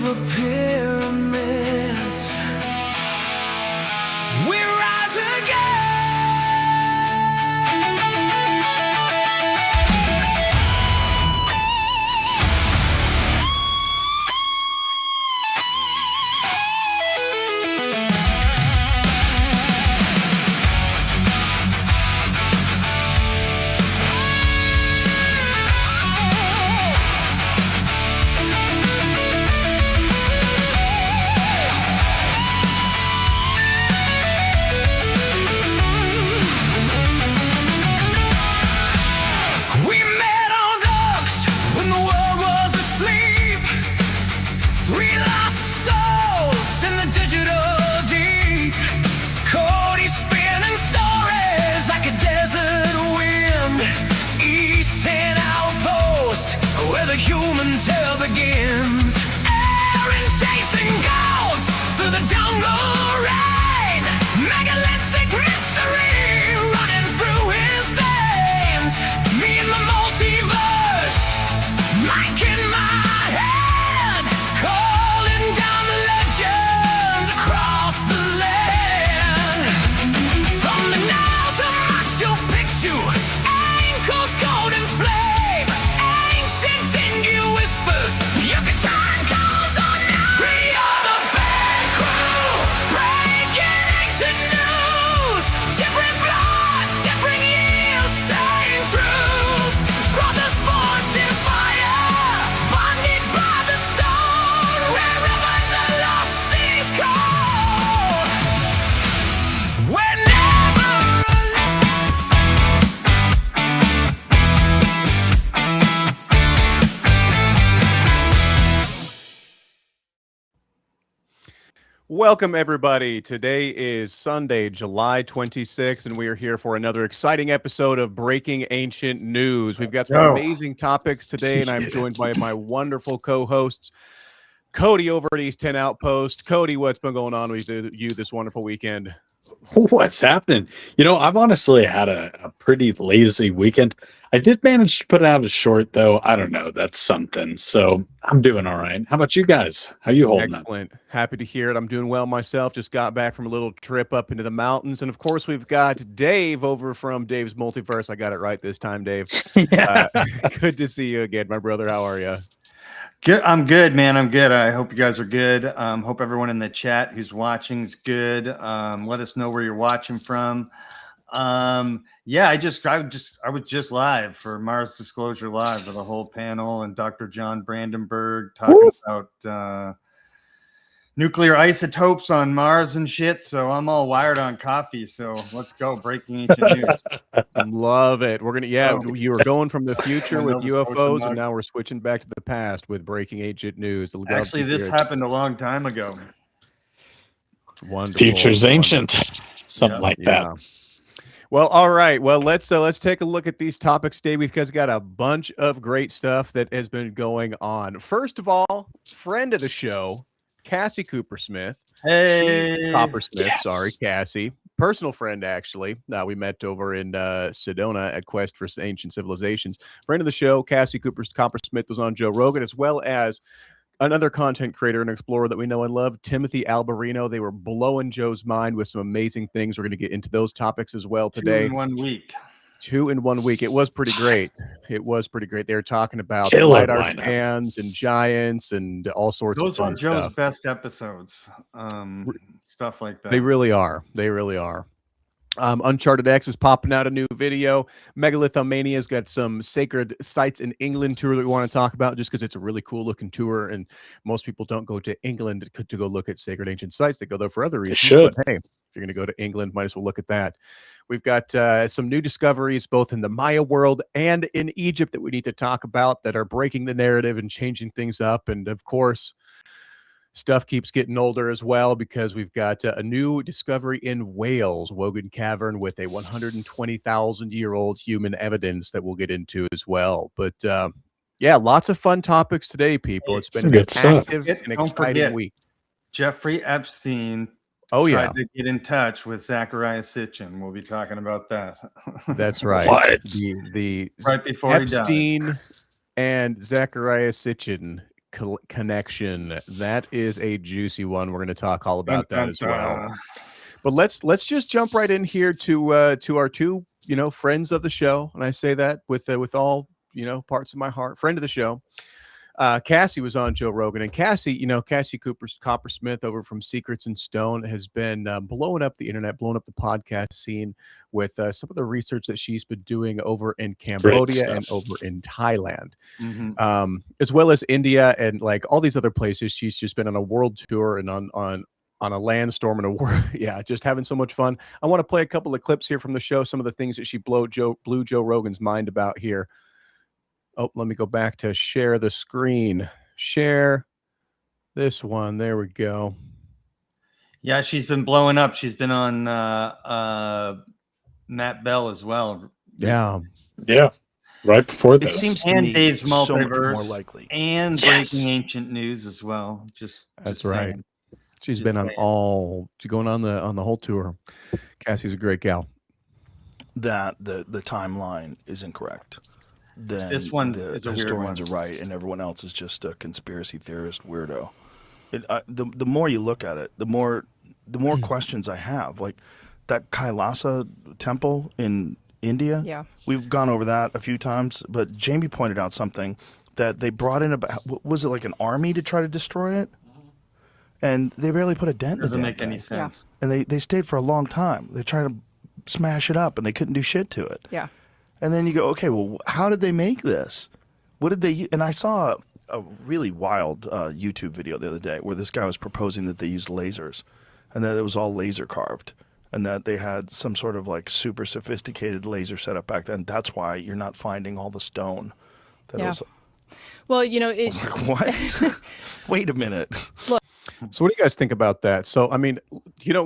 the pyramids. We rise again. We met on docks when the world was asleep. Three lost souls in the digital deep. Cody spinning stories like a desert wind. East 10 outpost where the human tale begins. Aaron chasing ghosts through the jungle rain. Megalithic mystery running through his veins. Me and the multiverse, mic in my hand, calling down the legends across the land. From the Nile to Machu Picchu, ankles golden flame, ancient Ingu whispers, Yucatan calls on now. We are the bad crew, breaking ancient news. Different blood, different years, same truth. Brothers forged in fire, bonded by the stone. Wherever the lost seas call, we're never alone. Welcome, everybody. Today is Sunday, July 26th, and we are here for another exciting episode of Breaking Ancient News. We've got some amazing topics today, and I'm joined by my wonderful co-hosts, Cody over at East 10 Outpost. Cody, what's been going on with you this wonderful weekend? What's happening? I've honestly had a pretty lazy weekend. I did manage to put out a short, though. I don't know. That's something. So I'm doing all right. How about you guys? How you holding up? Excellent. Happy to hear it. I'm doing well myself. Just got back from a little trip up into the mountains. And of course, we've got Dave over from Dave's Multiverse. I got it right this time, Dave. Yeah. Good to see you again, my brother. How are you? Good. I'm good, man. I'm good. I hope you guys are good. Hope everyone in the chat who's watching is good. Let us know where you're watching from. Yeah, I was just live for Mars Disclosure Live with a whole panel and Dr. John Brandenburg talking about nuclear isotopes on Mars and shit. So I'm all wired on coffee. So let's go. Breaking ancient news. Love it. We're gonna, you were going from the future with Nova Scotia UFOs, mug. and now we're switching back to the past with Breaking Ancient News. Love Actually, to this hear it. happened a long time ago. Wonderful. Future's ancient. Something like Yeah. that. Well, all right. Well, let's take a look at these topics today because got a bunch of great stuff that has been going on. First of all, friend of the show, Cassie Coppersmith. Hey, Coppersmith, Yes. sorry, Cassie. Personal friend, actually. We met over in Sedona at Quest for Ancient Civilizations. Friend of the show, Cassie Coppersmith was on Joe Rogan, as well as another content creator and explorer that we know and love, Timothy Alberino. They were blowing Joe's mind with some amazing things. We're going to get into those topics as well today. 2 in 1 week. 2 in 1 week. It was pretty great. It was pretty great. They were talking about Killer LiDAR lineup. scans and giants and all sorts Those of are fun Joe's stuff. best episodes. Stuff like that. They really are. They really are. Uncharted X is popping out a new video. Megalithomania's got some sacred sites in England tour that we want to talk about just because it's a really cool looking tour. And most people don't go to England to go look at sacred ancient sites. They go there for other reasons. should. But hey, if you're going to go to England, might as well look at that. We've got some new discoveries both in the Maya world and in Egypt that we need to talk about that are breaking the narrative and changing things up. And of course, stuff keeps getting older as well because we've got a new discovery in Wales, Wogan Cavern, with a 120,000-year-old human evidence that we'll get into as well. But yeah, lots of fun topics today, people. It's been Some an good stuff. active and Don't exciting forget, week. Jeffrey Epstein Oh, yeah. tried to get in touch with Zachariah Sitchin. We'll be talking about that. That's right. What? The Right before he died. Epstein and Zachariah Sitchin connection. That is a juicy one. We're going to talk all about that as well. Dun. But let's just jump right in here to our two friends of the show, and I say that with all parts of my heart. Friend of the show, Cassie was on Joe Rogan, and Cassie Coppersmith over from Secrets in Stone has been blowing up the internet, blowing up the podcast scene with some of the research that she's been doing over in Cambodia and over in Thailand, as well as India and like all these other places. She's just been on a world tour and on a landstorm and a war. Yeah, just having so much fun. I want to play a couple of clips here from the show, some of the things that she blew Joe Rogan's mind about here. Oh, let me go back to share the screen. Share this one. There we go. Yeah, she's been blowing up. She's been on Matt Bell as well. Yeah. Yeah. Right before It this. seems to And me Dave's so much Multiverse more likely. and Yes. Breaking Ancient News as well. That's just right. saying. She's Just been on saying. she's going on the whole tour. Cassie's a great gal. That the timeline is incorrect. Then This one the is a weird historians one. are right, and everyone else is just a conspiracy theorist weirdo. The more you look at it, the more questions I have. Like that Kailasa temple in India. Yeah. We've gone over that a few times, but Jamie pointed out something that they brought in was it like an army to try to destroy it? And they barely put a dent in Doesn't the make damn any thing. sense. And they stayed for a long time. They tried to smash it up, and they couldn't do shit to it. Yeah. And then you go, okay, well, how did they make this? What did they? And I saw a really wild YouTube video the other day where this guy was proposing that they used lasers, and that it was all laser carved, and that they had some sort of like super sophisticated laser setup back then. That's why you're not finding all the stone. That Yeah. was, Well, I was like, what? Wait a minute. So what do you guys think about that? So, I mean,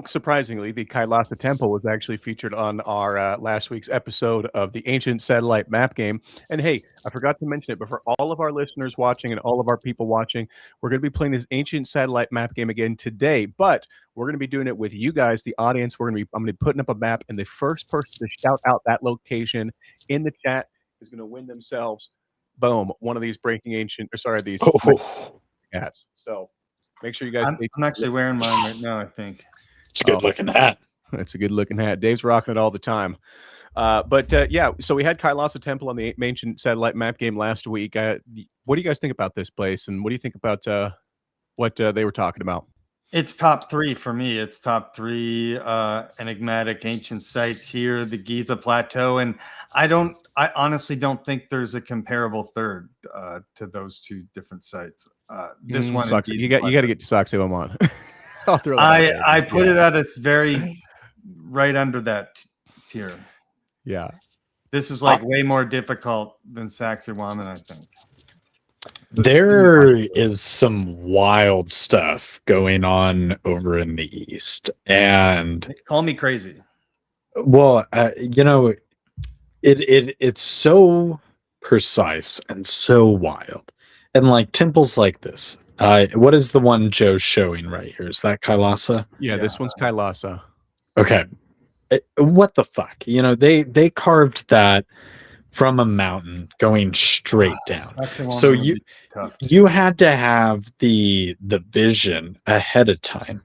surprisingly, the Kailasa Temple was actually featured on our last week's episode of the Ancient Satellite Map Game. And hey, I forgot to mention it, but for all of our listeners watching and all of our people watching, we're going to be playing this Ancient Satellite Map Game again today. But we're going to be doing it with you guys, the audience. I'm going to be putting up a map, and the first person to shout out that location in the chat is going to win themselves, boom, one of these these hats. So make sure you guys. I'm actually wearing mine right now, I think. It's a good looking hat. It's a good looking hat. Dave's rocking it all the time. Yeah, so we had Kailasa Temple on the Ancient Satellite Map Game last week. What do you guys think about this place? And what do you think about what they were talking about? It's top 3 for me. It's top 3 enigmatic ancient sites here, the Giza Plateau. And I honestly don't think there's a comparable third to those two different sites. This one, sucks. You got to get to Saxo on. I'll throw that out there. I put it at its very right under that tier. Yeah. This is like way more difficult than Sacsayhuaman, I think. So There is some wild stuff going on over in the East. And call me crazy. well, it's so precise and so wild. And like temples like this. What is the one Joe's showing right here? Is that Kailasa? Yeah, this one's Kailasa. Okay. What the fuck? They carved that from a mountain going straight down. Sacsayhuaman So would be tough. you had to have the vision ahead of time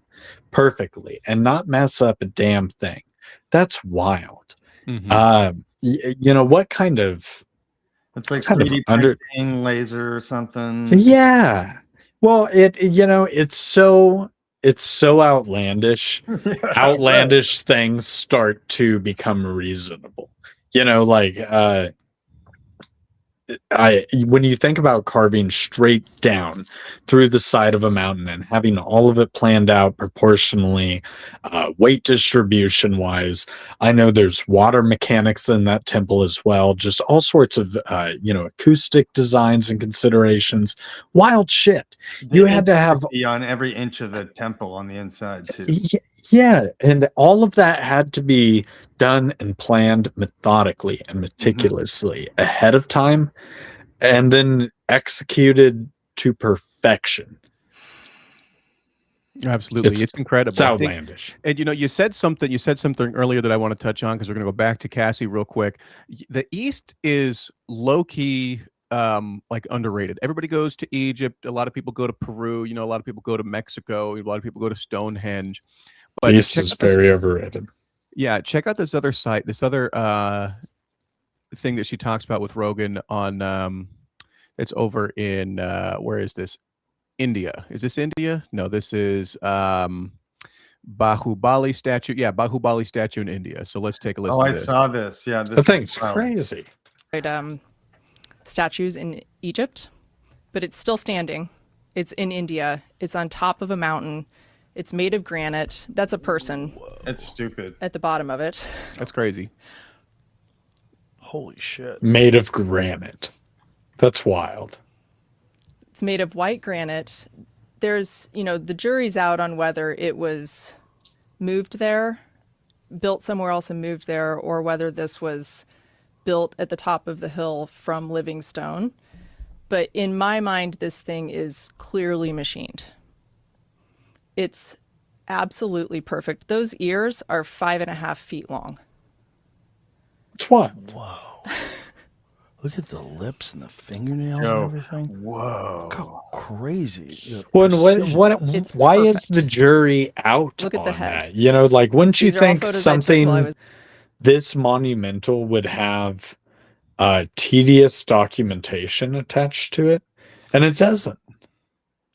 perfectly and not mess up a damn thing. That's wild. What kind of It's like kind of 3D under- printing, laser or something. yeah. Well, it's so outlandish. Outlandish things start to become reasonable. When you think about carving straight down through the side of a mountain and having all of it planned out proportionally, weight distribution wise, I know there's water mechanics in that temple as well, just all sorts of acoustic designs and considerations. Wild shit. You had to have on every inch of the temple on the inside too. Yeah, and all of that had to be done and planned methodically and meticulously ahead of time, and then executed to perfection. Absolutely, it's incredible. It's outlandish. And you said something earlier that I want to touch on because we're going to go back to Cassie real quick. The East is low key like underrated. Everybody goes to Egypt. A lot of people go to Peru. A lot of people go to Mexico. A lot of people go to Stonehenge. But East is very overrated. Yeah, check out this other site, this other thing that she talks about with Rogan on it's over in where is this? India. Is this India? No, this is Bahubali statue. Yeah, Bahubali statue in India. So let's take a listen Oh, to I this. saw this. Yeah, The this thing's wow. crazy. Statues in Egypt, but it's still standing. It's in India. It's on top of a mountain. It's made of granite. That's a person It's stupid. at the bottom of it. That's crazy. Holy shit. Made of granite. That's wild. It's made of white granite. There's, the jury's out on whether it was moved there, built somewhere else and moved there, or whether this was built at the top of the hill from living stone. But in my mind, this thing is clearly machined. It's absolutely perfect. Those ears are 5.5 feet long. It's wild. Whoa. Look at the lips and the fingernails Yo. and everything. Whoa. Look how crazy. the Why precision is. It's is the perfect. jury out Look at the on head. that? Like, wouldn't you These are all think photos I took while I something was- this monumental would have tedious documentation attached to it? And it doesn't.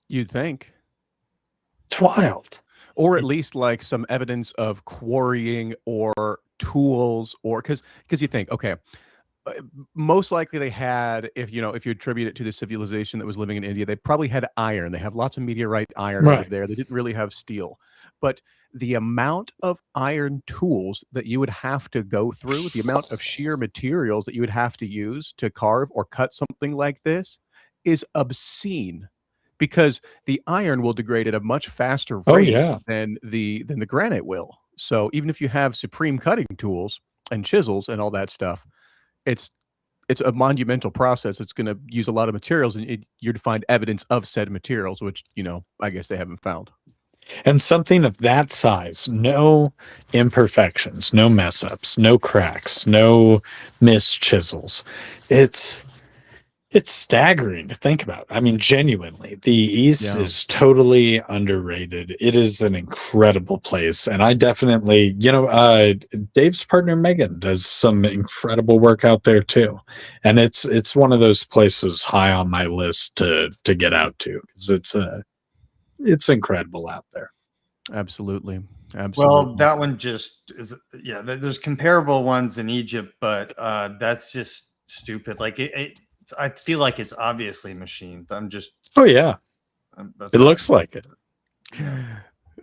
You'd think. It's wild. Or at least like some evidence of quarrying or tools, or because you think, okay, most likely they had, if you attribute it to the civilization that was living in India, they probably had iron. They have lots of meteorite iron over Right. there. They didn't really have steel. But the amount of iron tools that you would have to go through, the amount of sheer materials that you would have to use to carve or cut something like this is obscene, because the iron will degrade at a much faster Oh, rate yeah. than the granite will. So even if you have supreme cutting tools and chisels and all that stuff, it's a monumental process. It's going to use a lot of materials, and you're to find evidence of said materials, which I guess they haven't found. And something of that size, no imperfections, no mess ups, no cracks, no missed chisels. It's staggering to think about. I mean, genuinely, the East Yeah. is totally underrated. It is an incredible place. And I definitely, Dave's partner Megan does some incredible work out there too. And it's one of those places high on my list to get out to, because it's incredible out there. Absolutely. Well, that one just is. Yeah, there's comparable ones in Egypt, but that's just stupid. Like I feel like it's obviously machined. Oh yeah, That's it looks like it.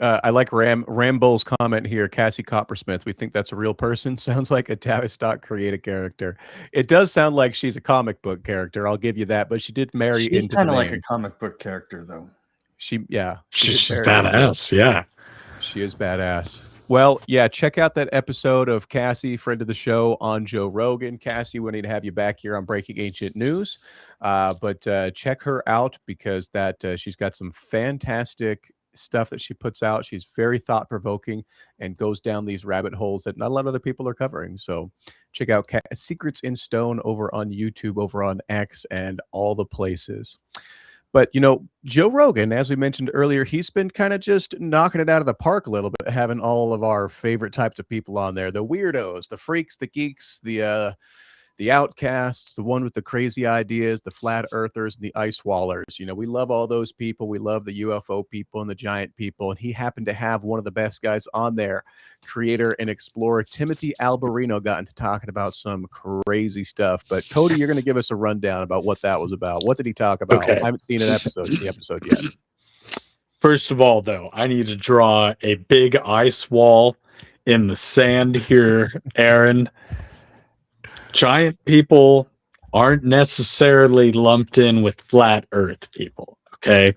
I like Rambo's comment here. Cassie Coppersmith. We think that's a real person. Sounds like a Tavistock creative character. It does sound like she's a comic book character. I'll give you that. But she did marry She's into kind the of like name. a comic book character, though. She's She's very into it. badass. Yeah. She is badass. Well, yeah, check out that episode of Cassie, friend of the show, on Joe Rogan. Cassie, we need to have you back here on Breaking Ancient News. But check her out, because she's got some fantastic stuff that she puts out. She's very thought-provoking and goes down these rabbit holes that not a lot of other people are covering. So check out Secrets in Stone over on YouTube, over on X, and all the places. But, Joe Rogan, as we mentioned earlier, he's been kind of just knocking it out of the park a little bit, having all of our favorite types of people on there. The weirdos, the freaks, the geeks, the outcasts, the one with the crazy ideas, the flat earthers, and the ice wallers. We love all those people. We love the UFO people and the giant people. And he happened to have one of the best guys on there, creator and explorer Timothy Alberino, got into talking about some crazy stuff. But Cody, you're going to give us a rundown about what that was about. What did he talk about? Okay. I haven't seen the episode yet. First of all, though, I need to draw a big ice wall in the sand here, Aaron. Giant people aren't necessarily lumped in with flat earth people. Okay.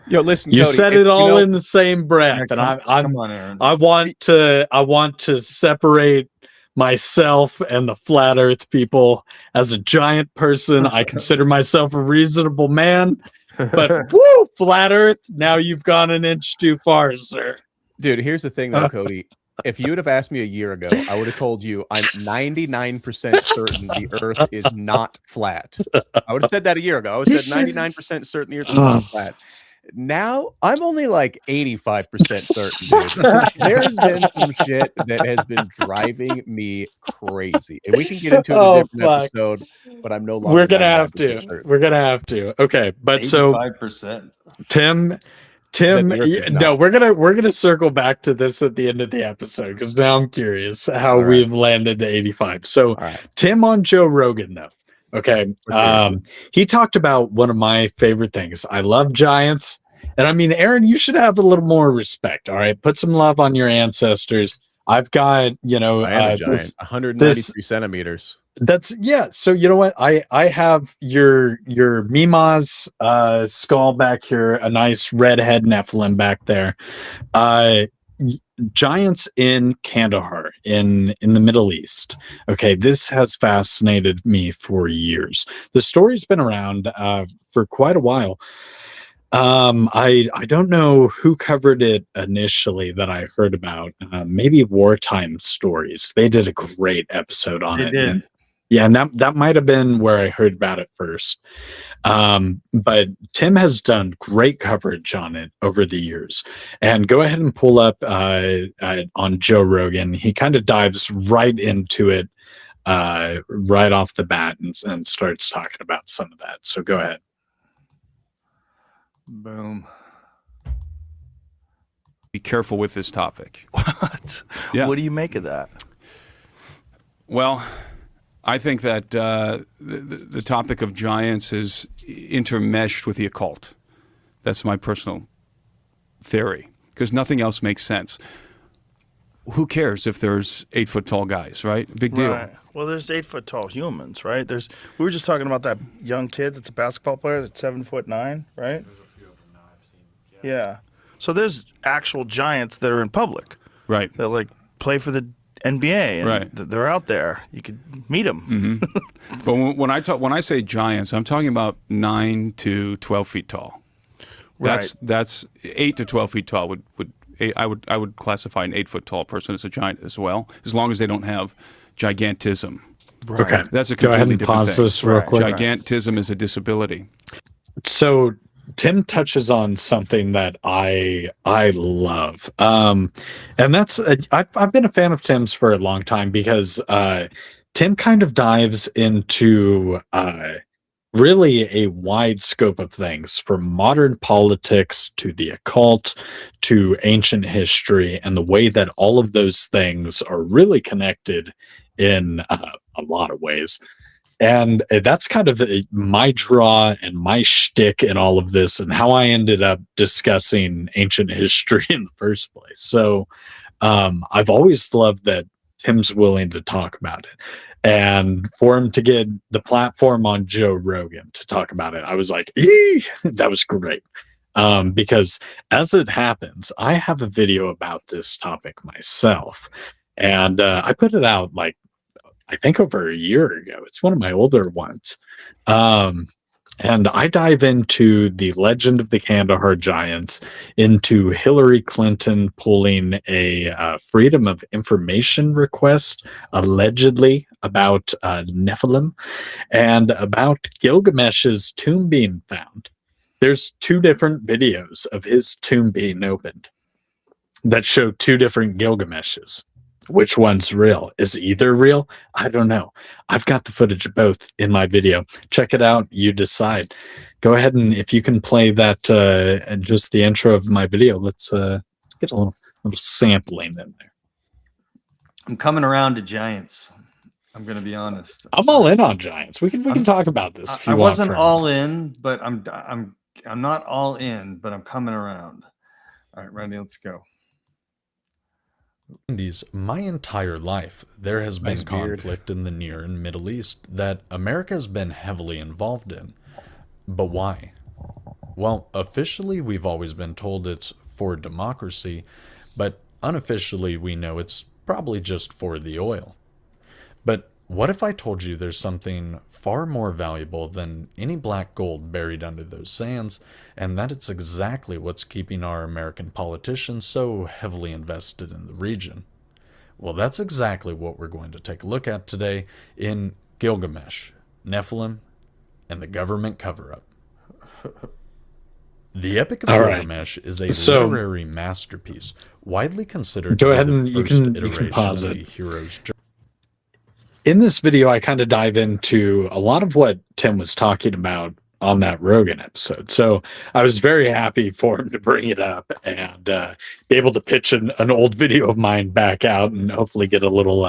Yo, listen, You Cody, said it all in the same breath. Yeah, And come on, Aaron. I want to separate myself and the flat earth people. As a giant person, I consider myself a reasonable man. But woo, flat earth, now you've gone an inch too far, sir. Dude, here's the thing though, Cody. if you would have asked me a year ago, I would have told you I'm 99% certain the Earth is not flat. I would have said that a year ago. I would have said 99% certain the Earth is not flat. Now I'm only like 85% certain, dude. There's been some shit that has been driving me crazy, and we can get into it in a different episode. But I'm no longer. We're gonna have 99% to. certain. We're gonna have to. Okay, but so 85%. Tim, That the Earth is no, not. we're gonna circle back to this at the end of the episode because now I'm curious how All right. we've landed to 85. So All right. Tim on Joe Rogan though. Okay. Let's hear it. He talked about one of my favorite things. I love giants. And I mean, Aaron, you should have a little more respect. All right. Put some love on your ancestors. I've got, I am a giant, 193 centimeters. That's So you know what? I have your Mima's skull back here, a nice redhead Nephilim back there. Giants in Kandahar in the Middle East. Okay, this has fascinated me for years. The story's been around for quite a while. I don't know who covered it initially that I heard about. Maybe Wartime Stories. They did a great episode on it. Did. Yeah, and that might have been where I heard about it first. But Tim has done great coverage on it over the years. And go ahead and pull up on Joe Rogan. He kind of dives right into it right off the bat and starts talking about some of that. So go ahead. Boom. Be careful with this topic. What? Yeah. What do you make of that? Well, I think that the topic of giants is intermeshed with the occult. That's my personal theory, because nothing else makes sense. Who cares if there's 8-foot tall guys, right? Big deal. Right. Well, there's 8-foot tall humans, right? We were just talking about that young kid that's a basketball player that's 7'9", right? There's a few of them now I've seen. Yeah. So there's actual giants that are in public. Right. That like play for the NBA, and Right. they're out there. You could meet them. Mm-hmm. But when I say giants, I'm talking about 9 to 12 feet tall. That's 8 to 12 feet tall I would classify an 8-foot tall person as a giant as well, as long as they don't have gigantism. Right. Okay. That's a Go ahead completely and different pause thing. this real quick. Gigantism is a disability. So Tim touches on something that I love, and that's I've been a fan of Tim's for a long time because Tim kind of dives into really a wide scope of things, from modern politics to the occult to ancient history, and the way that all of those things are really connected in a lot of ways. And that's kind of my draw and my shtick in all of this, and how I ended up discussing ancient history in the first place. So I've always loved that Tim's willing to talk about it. And for him to get the platform on Joe Rogan to talk about it, I was like, that was great. Because as it happens, I have a video about this topic myself. And I put it out like, I think over a year ago. It's one of my older ones. And I dive into the legend of the Kandahar Giants, into Hillary Clinton pulling a Freedom of Information request, allegedly, about Nephilim, and about Gilgamesh's tomb being found. There's 2 different videos of his tomb being opened that show 2 different Gilgameshes. Which one's real? Is either real? I don't know. I've got the footage of both in my video. Check it out. You decide. Go ahead, and if you can play that, just the intro of my video, let's get a little sampling in there. I'm coming around to giants. I'm going to be honest. I'm all in on giants. We can talk about this. If you I want wasn't for a all minute. in, but I'm not all in, but I'm coming around. All right, ready? Let's go. 70s, my entire life, there has been Nice beard. conflict in the Near and Middle East that America has been heavily involved in. But why? Well, officially, we've always been told it's for democracy, but unofficially, we know it's probably just for the oil. But what if I told you there's something far more valuable than any black gold buried under those sands, and that it's exactly what's keeping our American politicians so heavily invested in the region? Well, that's exactly what we're going to take a look at today in Gilgamesh, Nephilim, and the government cover-up. The Epic of All right. Gilgamesh is a So- literary masterpiece, widely considered Go to ahead be and the you first can iteration pause of it. the hero's journey. In this video, I kind of dive into a lot of what Tim was talking about on that Rogan episode. So I was very happy for him to bring it up and be able to pitch an old video of mine back out and hopefully get a little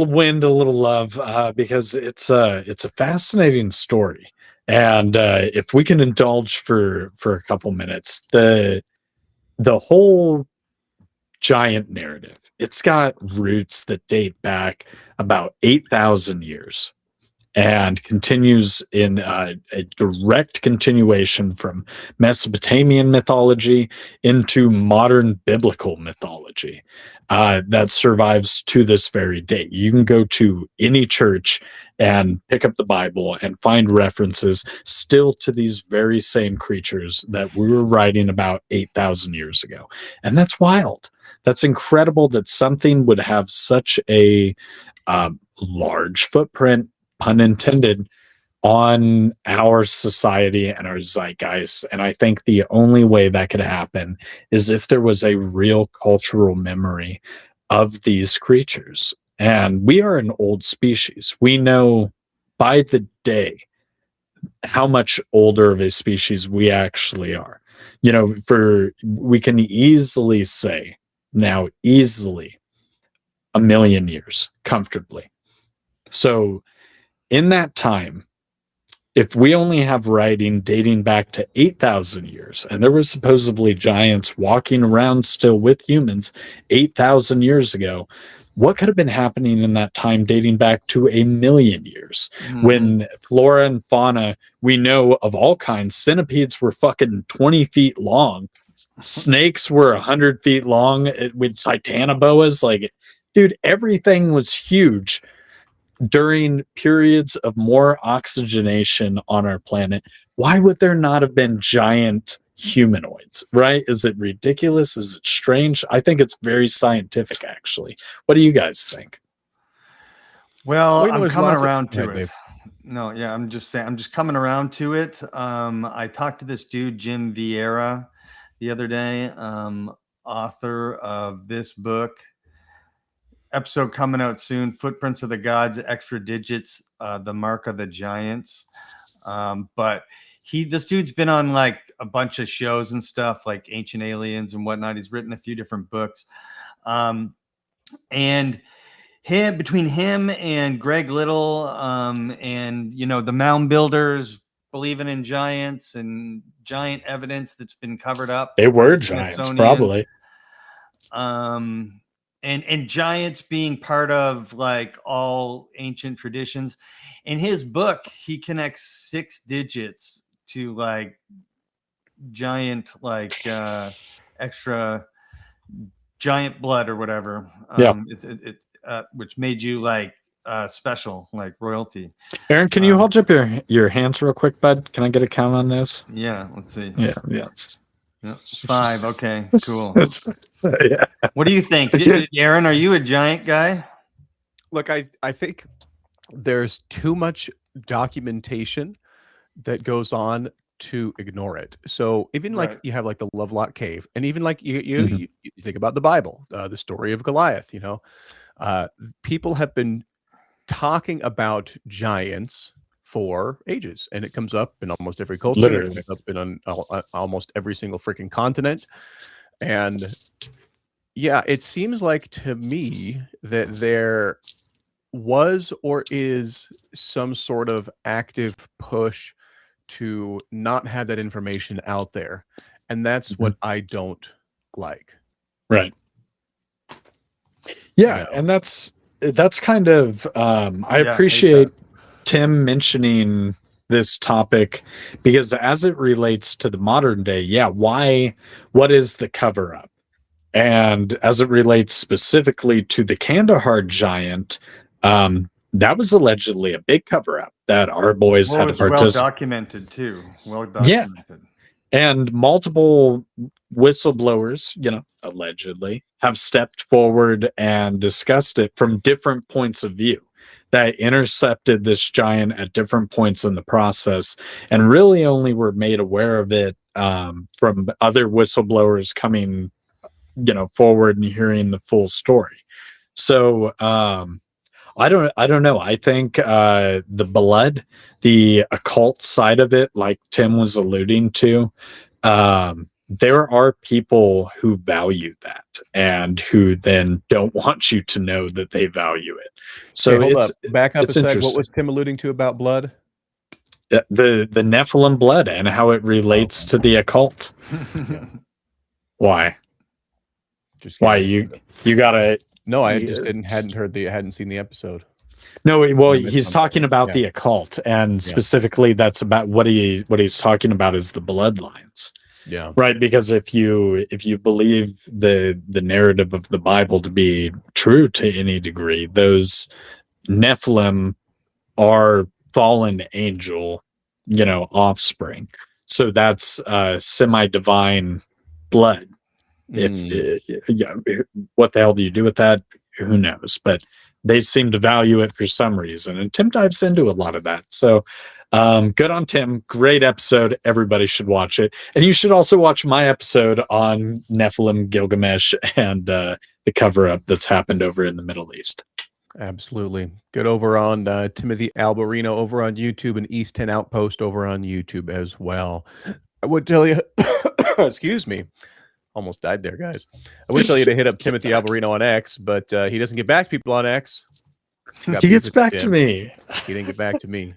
wind, a little love, because it's a fascinating story. And if we can indulge for a couple minutes, the whole giant narrative, it's got roots that date back about 8,000 years and continues in a direct continuation from Mesopotamian mythology into modern biblical mythology that survives to this very day. You can go to any church and pick up the Bible and find references still to these very same creatures that we were writing about 8,000 years ago. And that's wild. That's incredible that something would have such a large footprint, pun intended, on our society and our zeitgeist. And I think the only way that could happen is if there was a real cultural memory of these creatures. And we are an old species. We know by the day how much older of a species we actually are. You know, we can easily say now, easily 1,000,000 years comfortably. So in that time, if we only have writing dating back to 8,000 years, and there were supposedly giants walking around still with humans 8,000 years ago, what could have been happening in that time dating back to 1,000,000 years when flora and fauna, we know of all kinds, centipedes were fucking 20 feet long, snakes were 100 feet long with titanoboas, like, dude, everything was huge during periods of more oxygenation on our planet. Why would there not have been giant humanoids, right? Is it ridiculous? Is it strange? I think it's very scientific, actually. What do you guys think? Well, We know I'm there's coming lots of- around Go to ahead, it. Dave. No, yeah, I'm just saying, I'm just coming around to it. I talked to this dude, Jim Vieira, the other day, author of this book. Episode coming out soon, Footprints of the Gods, Extra Digits, The Mark of the Giants. But this dude's been on like a bunch of shows and stuff, like Ancient Aliens and whatnot. He's written a few different books. And between him and Greg Little, and you know, the mound builders believing in giants and giant evidence that's been covered up. They were by giants, Smithsonian. probably. And giants being part of like all ancient traditions. In his book, he connects 6 digits to like giant, like extra giant blood or whatever. Yeah. Which made you like special, like royalty. Aaron, can you hold up your hands real quick, bud? Can I get a count on this? Yeah, let's see. Yeah. Yeah, 5. Okay, cool. Yeah. What do you think, Aaron? Are you a giant guy? Look, I think there's too much documentation that goes on to ignore it. So even like Right. you have like the Lovelock Cave, and even like you think about the Bible, the story of Goliath. You know, people have been talking about giants for ages, and it comes up in almost every culture. Literally. It comes up in almost every single freaking continent, and yeah, it seems like to me that there was or is some sort of active push to not have that information out there, and that's what I don't like. Right. Yeah, You know? and that's kind of I Yeah, I hate appreciate Tim mentioning this topic because as it relates to the modern day, what is the cover up? And as it relates specifically to the Kandahar giant, that was allegedly a big cover up that our boys Well, had to it's well participate. documented too. Well documented. And multiple whistleblowers, allegedly, have stepped forward and discussed it from different points of view that intercepted this giant at different points in the process and really only were made aware of it from other whistleblowers coming, forward and hearing the full story. So I don't know. I think the blood, the occult side of it, like Tim was alluding to, there are people who value that and who then don't want you to know that they value it. So Okay, hold it's up. Back up it's a sec. What interesting. was Tim alluding to about blood? The Nephilim blood and how it relates to the occult. Why? Just Why kidding. you gotta? No, I just hadn't seen the episode. No, well, I missed he's something. talking about Yeah. the occult, and specifically, that's about what he's talking about is the bloodlines. Yeah. Right, because if you believe the narrative of the Bible to be true to any degree, those Nephilim are fallen angel, offspring. So that's semi-divine blood. What the hell do you do with that? Who knows? But they seem to value it for some reason, and Tim dives into a lot of that. So good on Tim. Great episode. Everybody should watch it. And you should also watch my episode on Nephilim, Gilgamesh, and the cover-up that's happened over in the Middle East. Absolutely. Good over on Timothy Alberino over on YouTube and East 10 Outpost over on YouTube as well. I would tell you, excuse me, almost died there, guys. I would tell you to hit up Timothy Alberino on X, but he doesn't get back to people on X. He gets back to me. He didn't get back to me.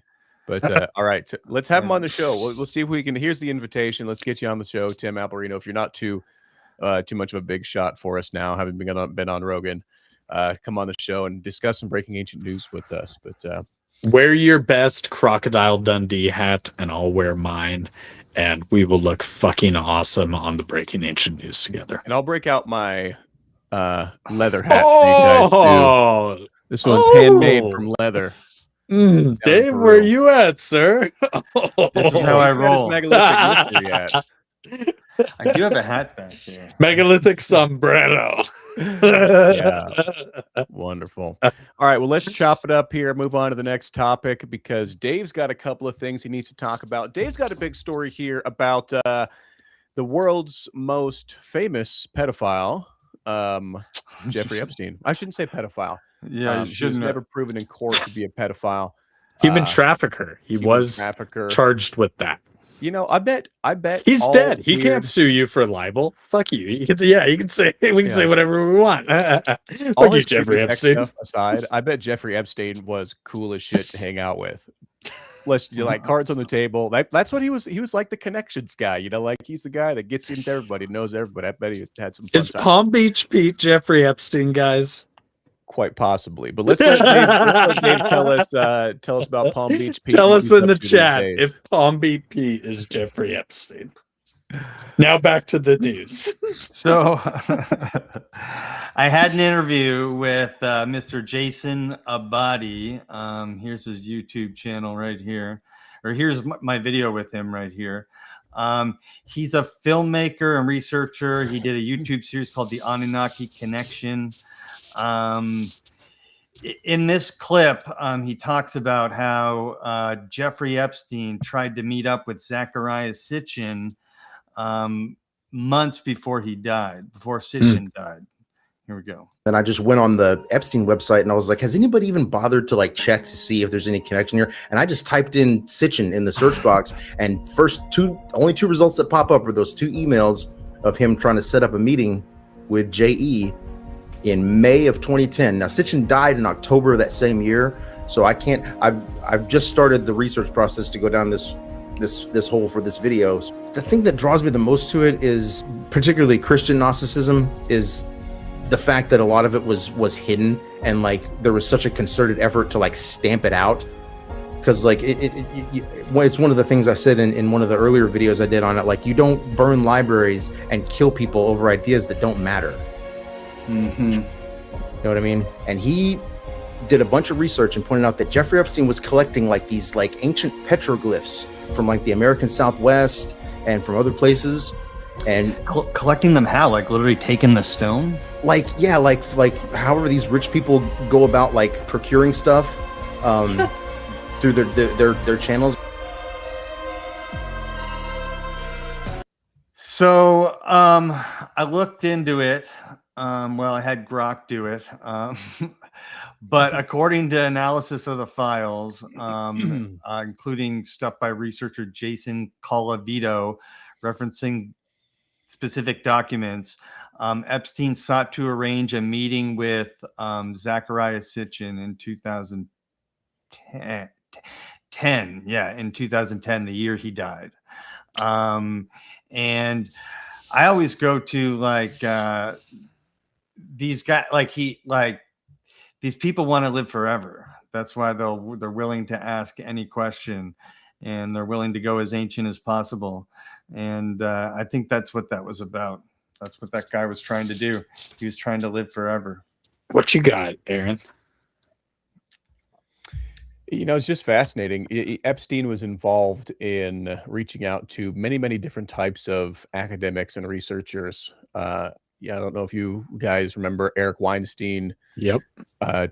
But all right, let's have him on the show. We'll see if we can. Here's the invitation. Let's get you on the show, Tim Alberino. If you're not too much of a big shot for us now, having been on Rogan, come on the show and discuss some breaking ancient news with us. But wear your best Crocodile Dundee hat, and I'll wear mine, and we will look fucking awesome on the breaking ancient news together. And I'll break out my leather hat for you guys too. This one's handmade from leather. Dave, where you at, sir? This is how I roll. Megalithic mystery hat. I do have a hat back here. Megalithic sombrero. Yeah. Wonderful. All right, well, let's chop it up here, move on to the next topic, because Dave's got a couple of things he needs to talk about. Dave's got a big story here about the world's most famous pedophile, Jeffrey Epstein. I shouldn't say pedophile. Yeah, he was never proven in court to be a pedophile. Human trafficker. He was trafficker. charged with that. I bet He's dead. He weird- can't sue you for libel. Fuck you. You can say we can say whatever we want. all Fuck you, his Jeffrey creepy sex Epstein. stuff aside, I bet Jeffrey Epstein was cool as shit to hang out with. Let's like cards on the table. That's what he was. He was like the connections guy. Like he's the guy that gets into everybody, knows everybody. I bet he had some fun Is time. Palm Beach Pete Jeffrey Epstein, guys? Quite possibly, but let's let Dave tell us about Palm Beach Pete. Tell and us what in he's the up to these chat days. if Palm Beach Pete is Jeffrey Epstein. Now back to the news. So I had an interview with Mr. Jason Abadi. Here's his YouTube channel right here, or here's my video with him right here. He's a filmmaker and researcher. He did a YouTube series called The Anunnaki Connection. In this clip, he talks about how Jeffrey Epstein tried to meet up with Zachariah Sitchin months before Sitchin died. Here we go. Then I just went on the Epstein website and I was like, has anybody even bothered to check to see if there's any connection here? And I just typed in Sitchin in the search box, and only two results that pop up are those two emails of him trying to set up a meeting with JE in May of 2010. Now Sitchin died in October of that same year, so I've just started the research process to go down this hole for this video. The thing that draws me the most to it is particularly Christian Gnosticism, is the fact that a lot of it was hidden, and there was such a concerted effort to stamp it out, because it's one of the things I said in one of the earlier videos I did on it, you don't burn libraries and kill people over ideas that don't matter. Mm-hmm. You know what I mean? And he did a bunch of research and pointed out that Jeffrey Epstein was collecting these ancient petroglyphs from the American Southwest and from other places, And Collecting them how? Like literally taking the stone? like however these rich people go about like procuring stuff through their channels. So I looked into it. Well, I had Grok do it. But according to analysis of the files, including stuff by researcher Jason Colavito referencing specific documents, Epstein sought to arrange a meeting with Zachariah Sitchin in 2010. Yeah, in 2010, the year he died. And I always go to like these guys, these people want to live forever. That's why they're willing to ask any question, and they're willing to go as ancient as possible. And I think that's what that was about. That's what that guy was trying to do. He was trying to live forever. What you got, Aaron? You know, it's just fascinating. Epstein was involved in reaching out to many, many different types of academics and researchers. Yeah, I don't know if you guys remember Eric Weinstein. Yep.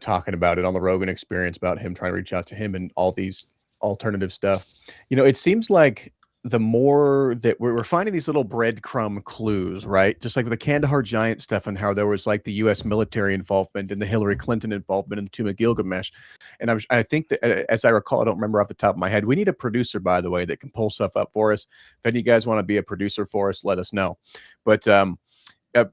Talking about it on the Rogan Experience, about him trying to reach out to him and all these alternative stuff. You know, it seems like the more that we're finding these little breadcrumb clues, right? Just like with the Kandahar Giant stuff and how there was like the U.S. military involvement and the Hillary Clinton involvement in the Tomb of Gilgamesh. And I think that, as I recall, I don't remember off the top of my head, we need a producer, by the way, that can pull stuff up for us. If any of you guys want to be a producer for us, let us know. But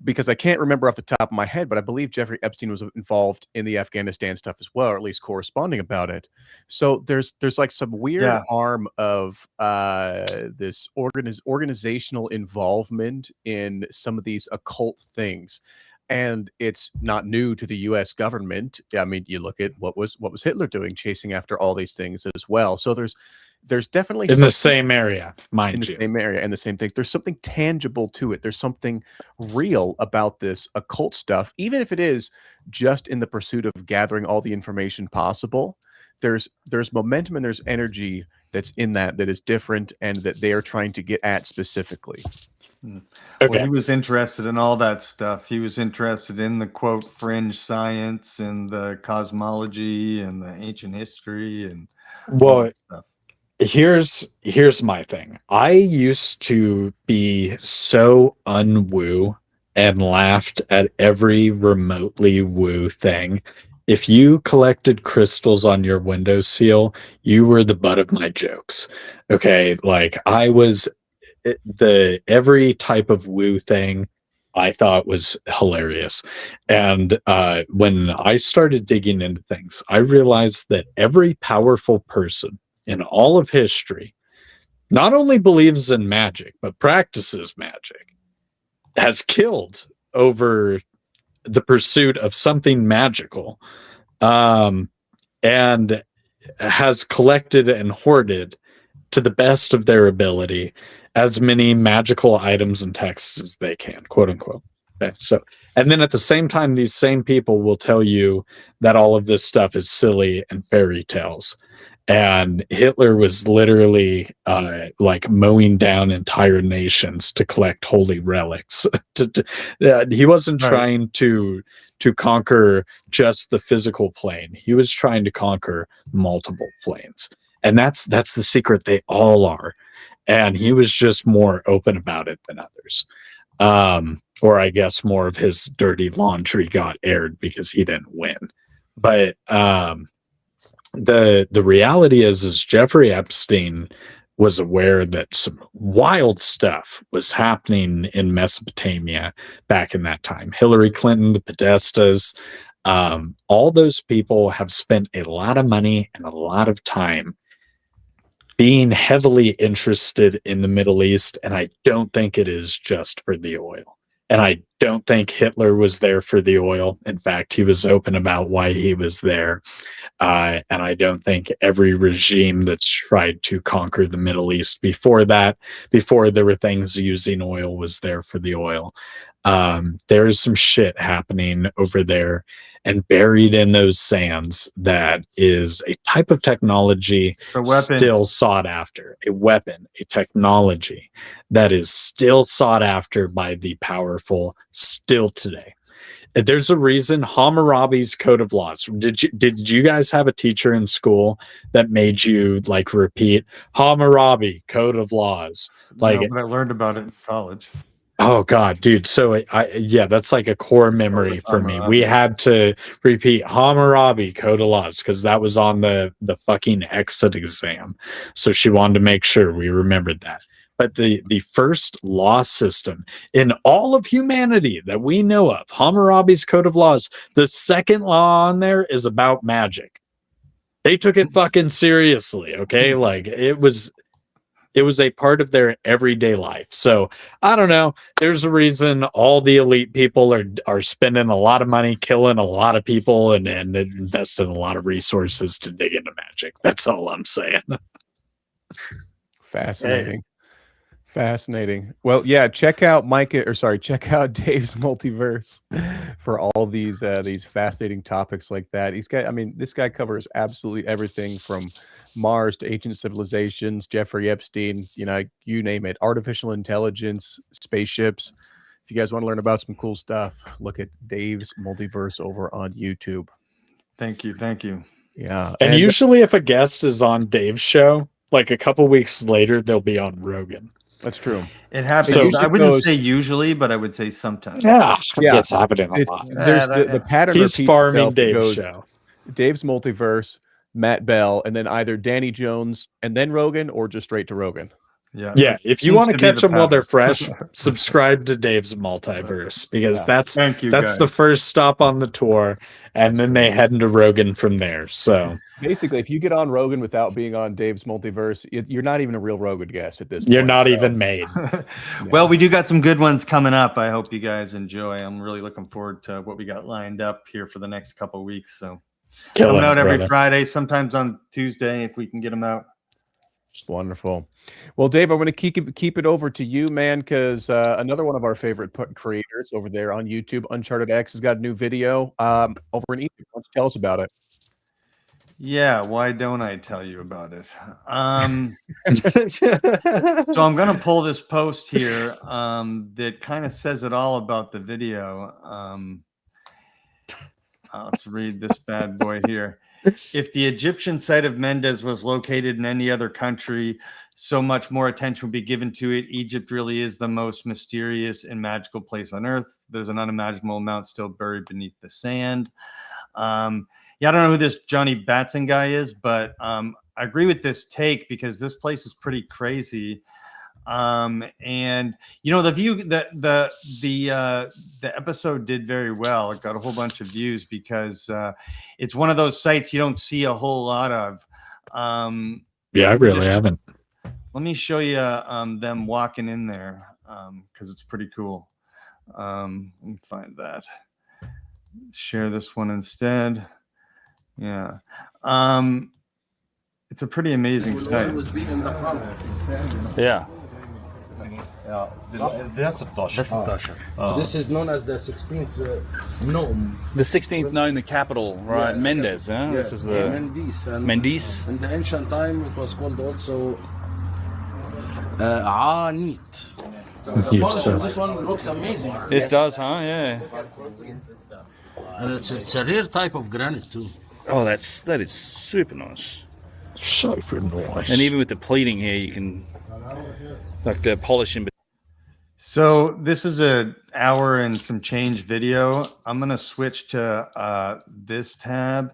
because I can't remember off the top of my head, but I believe Jeffrey Epstein was involved in the Afghanistan stuff as well, or at least corresponding about it. So there's like some weird arm of this organizational involvement in some of these occult things. And it's not new to the U.S. government. I mean, you look at what was Hitler doing, chasing after all these things as well. So there's definitely in the same area, mind you. Same area and the same things. There's something tangible to it. There's something real about this occult stuff, even if it is just in the pursuit of gathering all the information possible. There's momentum and there's energy that's in that is different and that they are trying to get at specifically. Okay. Well, he was interested in all that stuff. He was interested in the quote fringe science and the cosmology and the ancient history and all that stuff. Here's my thing. I used to be so unwoo and laughed at every remotely woo thing. If you collected crystals on your windowsill, you were the butt of my jokes. Okay, like I was every type of woo thing I thought was hilarious. And when I started digging into things, I realized that every powerful person in all of history not only believes in magic, but practices magic, has killed over the pursuit of something magical, and has collected and hoarded to the best of their ability as many magical items and texts as they can, quote unquote. Okay, so, and then at the same time, these same people will tell you that all of this stuff is silly and fairy tales. And Hitler was literally like mowing down entire nations to collect holy relics. He wasn't trying to conquer just the physical plane. He was trying to conquer multiple planes. And that's the secret. They all are. And he was just more open about it than others. Or I guess more of his dirty laundry got aired because he didn't win. But the reality is Jeffrey Epstein was aware that some wild stuff was happening in Mesopotamia back in that time. Hillary Clinton, the Podestas, all those people have spent a lot of money and a lot of time being heavily interested in the Middle East, and I don't think it is just for the oil. And I don't think Hitler was there for the oil. In fact, he was open about why he was there. And I don't think every regime that's tried to conquer the Middle East before that, before there were things using oil, was there for the oil. There's some shit happening over there, and buried in those sands that is a type of technology A weapon. still sought after, a weapon, a technology that is still sought after by the powerful still today. There's a reason Hammurabi's Code of Laws. Did you guys have a teacher in school that made you like repeat Hammurabi Code of Laws? Like, No, but I learned about it in college. oh God, dude. So yeah, that's like a core memory for me. We had to repeat Hammurabi Code of Laws because that was on the fucking exit exam. So she wanted to make sure we remembered that. But the first law system in all of humanity that we know of, Hammurabi's Code of Laws, the second law on there is about magic. They took it fucking seriously, okay? Like it was a part of their everyday life. So I don't know. There's a reason all the elite people are spending a lot of money, killing a lot of people, and investing a lot of resources to dig into magic. That's all I'm saying. Fascinating. Fascinating. Well, yeah, check out check out Dave's Multiverse for all these fascinating topics like that. This guy covers absolutely everything from Mars to ancient civilizations, Jeffrey Epstein, you name it, artificial intelligence, spaceships. If you guys want to learn about some cool stuff, look at Dave's Multiverse over on YouTube. Thank you. Yeah. And usually if a guest is on Dave's show, like a couple weeks later, they'll be on Rogan. That's true. It happens. So I wouldn't say usually, but I would say sometimes. Yeah, it's happening a lot. There's the pattern. He's farming Dave's show. Dave's Multiverse, Matt Bell, and then either Danny Jones and then Rogan, or just straight to Rogan. Yeah. If you want to catch them while they're fresh, subscribe to Dave's Multiverse, because that's the first stop on the tour, and then they head into Rogan from there. So basically, if you get on Rogan without being on Dave's Multiverse, you're not even a real Rogan guest at this point. You're not even made. Well, we do got some good ones coming up. I hope you guys enjoy. I'm really looking forward to what we got lined up here for the next couple of weeks. So coming out every Friday, sometimes on Tuesday if we can get them out. Wonderful. Well, Dave, I'm going to keep it over to you, man, because another one of our favorite creators over there on YouTube, Uncharted X, has got a new video over in Egypt. Why don't you tell us about it? Yeah, why don't I tell you about it? So I'm going to pull this post here that kind of says it all about the video. Let's read this bad boy here. If the Egyptian site of Mendes was located in any other country, so much more attention would be given to it. Egypt really is the most mysterious and magical place on earth. There's an unimaginable amount still buried beneath the sand. I don't know who this Johnny Batson guy is, but I agree with this take because this place is pretty crazy. And the view the episode did very well. It got a whole bunch of views because it's one of those sites you don't see a whole lot of. Yeah, I really haven't. Let me show you them walking in there because it's pretty cool. Let me find that. Share this one instead. Yeah. It's a pretty amazing site. Yeah. This is known as the 16th Nome. The 16th known the capital, right? Yeah, Mendes, huh? Yeah, This is the Mendes. Mendes. In the ancient time, it was called also Anit. This one looks amazing. This does, huh? Yeah. And it's a rare type of granite too. Oh, that is super nice. Super nice. And even with the pleating here, you can like the polishing. So this is an hour and some change video. I'm going to switch to this tab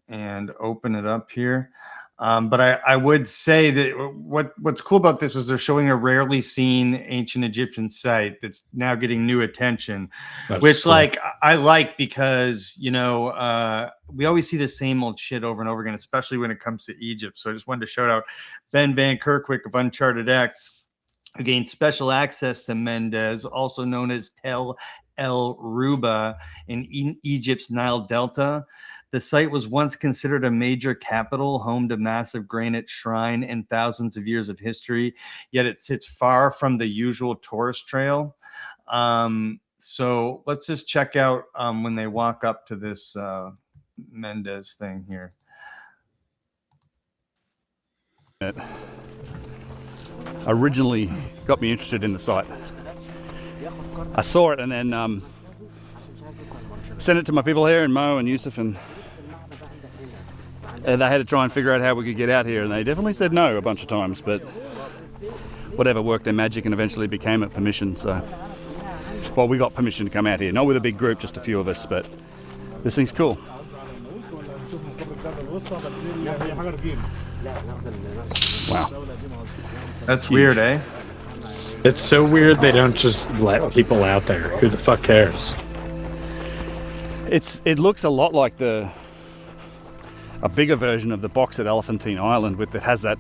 and open it up here. But I would say that what's cool about this is they're showing a rarely seen ancient Egyptian site that's now getting new attention, which cool. I like because, we always see the same old shit over and over again, especially when it comes to Egypt. So I just wanted to shout out Ben Van Kerkwick of Uncharted X, who gained special access to Mendes, also known as Tel El Ruba in Egypt's Nile Delta. The site was once considered a major capital, home to massive granite shrine and thousands of years of history, yet it sits far from the usual tourist trail. So let's just check out when they walk up to this Mendez thing here. Originally got me interested in the site. I saw it and then sent it to my people here, and Mo and Yusuf, and they had to try and figure out how we could get out here, and they definitely said no a bunch of times, but whatever, worked their magic and eventually became a permission. So, well, we got permission to come out here, not with a big group, just a few of us, but this thing's cool. Wow. That's weird, eh? It's so weird they don't just let people out there. Who the fuck cares? It looks a lot like a bigger version of the box at Elephantine Island, with it has that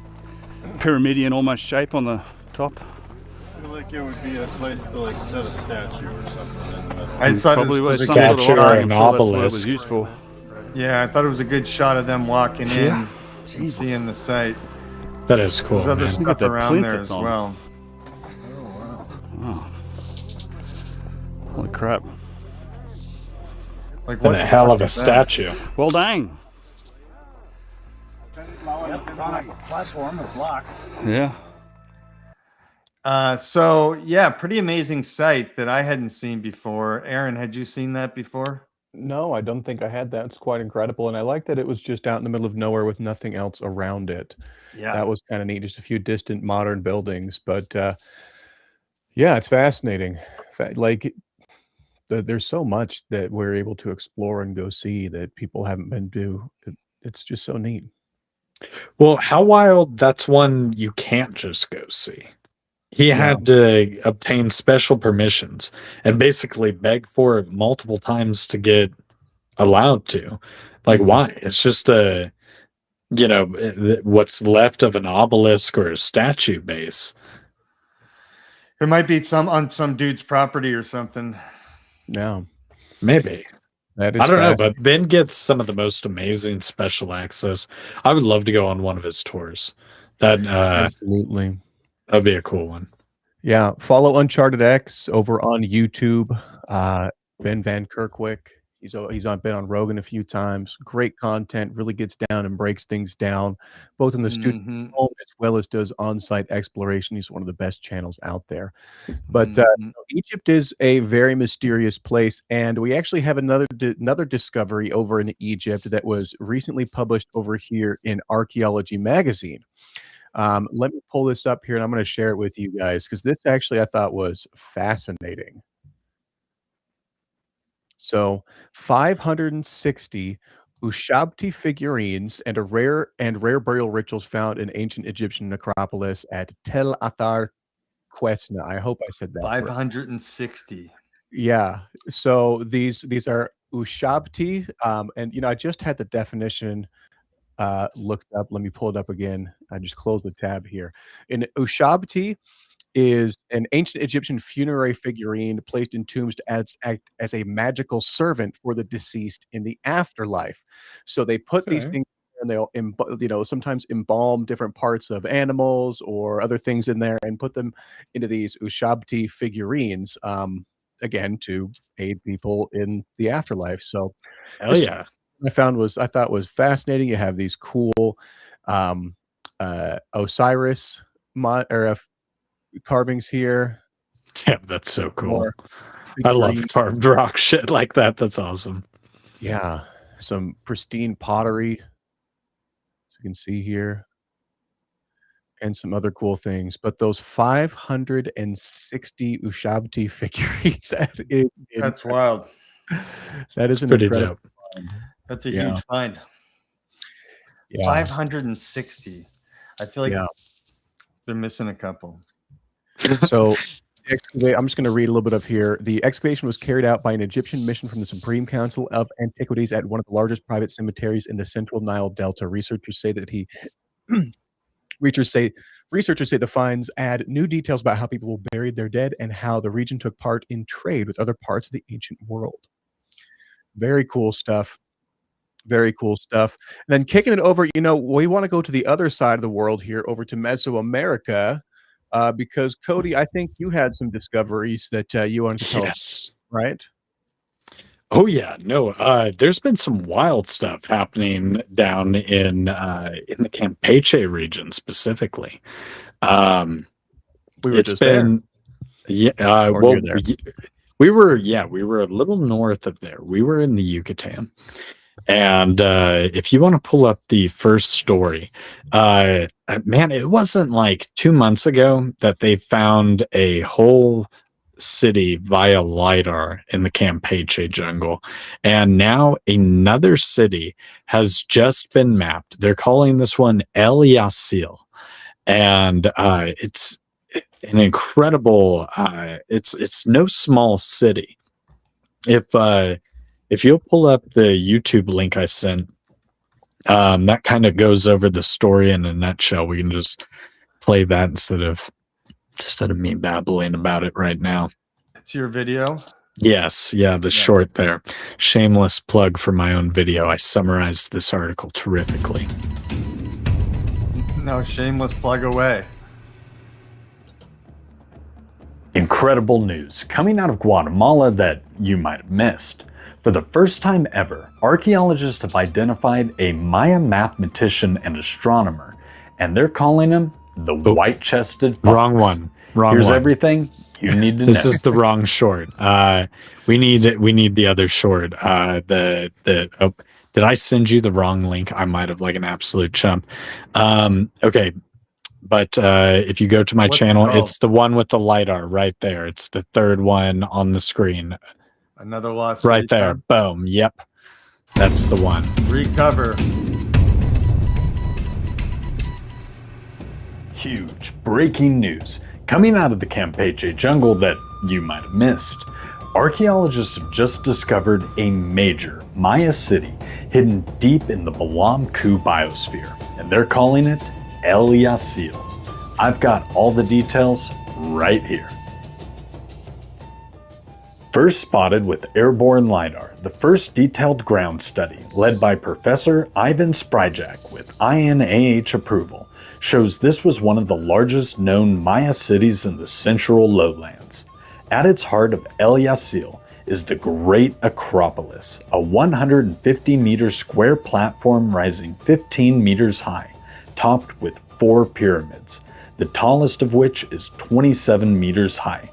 pyramidian almost shape on the top. I feel like it would be a place to like set a statue or something. I thought Probably it was a some good sort of statue or art, an I'm sure that's what it was obelisk. used for. Yeah, I thought it was a good shot of them walking in Yeah. and seeing the site. That is cool, There's other man. stuff the around plinth there that's as on. well. Holy crap. Like And a hell of a is that? statue. Well, dang. Yeah. So yeah, pretty amazing site that I hadn't seen before. Aaron, had you seen that before? No, I don't think I had that. It's quite incredible. And I like that it was just out in the middle of nowhere with nothing else around it. Yeah. That was kind of neat. Just a few distant modern buildings. But yeah, it's fascinating. Like there's so much that we're able to explore and go see that people haven't been to. It's just so neat. Well, how wild, that's one you can't just go see. He had to obtain special permissions and basically beg for it multiple times to get allowed to. Like, why? It's just what's left of an obelisk or a statue base. It might be on some dude's property or something. No, Maybe. that is I don't know, fascinating. but Ben gets some of the most amazing special access. I would love to go on one of his tours. Absolutely. That'd be a cool one. Yeah, follow Uncharted X over on YouTube. Ben Van Kerkwick. He's been on Rogan a few times. Great content, really gets down and breaks things down, both in the studio home as well as does on-site exploration. He's one of the best channels out there. But Egypt is a very mysterious place, and we actually have another discovery over in Egypt that was recently published over here in Archaeology Magazine. Let me pull this up here, and I'm going to share it with you guys because this actually I thought was fascinating. So 560 Ushabti figurines and rare burial rituals found in ancient Egyptian necropolis at Tel Athar Quesna. I hope I said that. 560. Yeah. So these are Ushabti, and I just had the definition looked up. Let me pull it up again. I just closed the tab here. An Ushabti is an ancient Egyptian funerary figurine placed in tombs to act as a magical servant for the deceased in the afterlife. So they put these things and they'll sometimes embalm different parts of animals or other things in there and put them into these Ushabti figurines, again, to aid people in the afterlife. So Hell yeah. I thought was fascinating. You have these cool Osiris carvings here. Damn, that's so cool. More I love figurines. carved rock shit like that. That's awesome. Yeah, some pristine pottery, as you can see here, and some other cool things. But those 560 Ushabti figurines, That's wild. That is an Pretty incredible dope. find. That's a Yeah. huge find. Yeah. 560. I feel like Yeah. they're missing a couple. So I'm just going to read a little bit of here. The excavation was carried out by an Egyptian mission from the Supreme Council of Antiquities at one of the largest private cemeteries in the Central Nile Delta. Researchers say the finds add new details about how people buried their dead and how the region took part in trade with other parts of the ancient world. Very cool stuff. Very cool stuff. And then kicking it over, we want to go to the other side of the world here, over to Mesoamerica, because Cody, I think you had some discoveries that you wanted to tell us. Yes. right? Oh yeah, no. There's been some wild stuff happening down in the Campeche region specifically. We were It's just there. been yeah. Or Well, near there. we were a little north of there. We were in the Yucatan, and if you want to pull up the first story, man, it wasn't like 2 months ago that they found a whole city via lidar in the Campeche jungle, and now another city has just been mapped. They're calling this one El Yasil, and it's an incredible. It's no small city. If you'll pull up the YouTube link I sent, that kind of goes over the story in a nutshell. We can just play that instead of me babbling about it right now. It's your video. Yes, yeah, the short there. Shameless plug for my own video. I summarized this article terrifically. No, shameless plug away. Incredible news coming out of Guatemala that you might have missed. For the first time ever, archaeologists have identified a Maya mathematician and astronomer, and they're calling him the white-chested fox. Wrong one. Here's everything you need to This know. is the wrong short. We need the other short. Did I send you the wrong link? I might have, like an absolute chump. Okay. But if you go to my channel, it's the one with the lidar right there. It's the third one on the screen. Another lost Right city there. tab. Boom. Yep. That's the one. Recover. Huge breaking news coming out of the Campeche jungle that you might have missed. Archaeologists have just discovered a major Maya city hidden deep in the Balam-Ku biosphere, and they're calling it El Yasil. I've got all the details right here. First spotted with airborne LiDAR, the first detailed ground study, led by Professor Ivan Spryjak with INAH approval, shows this was one of the largest known Maya cities in the central lowlands. At its heart of El Yasil is the Great Acropolis, a 150-meter square platform rising 15 meters high, topped with 4 pyramids, the tallest of which is 27 meters high.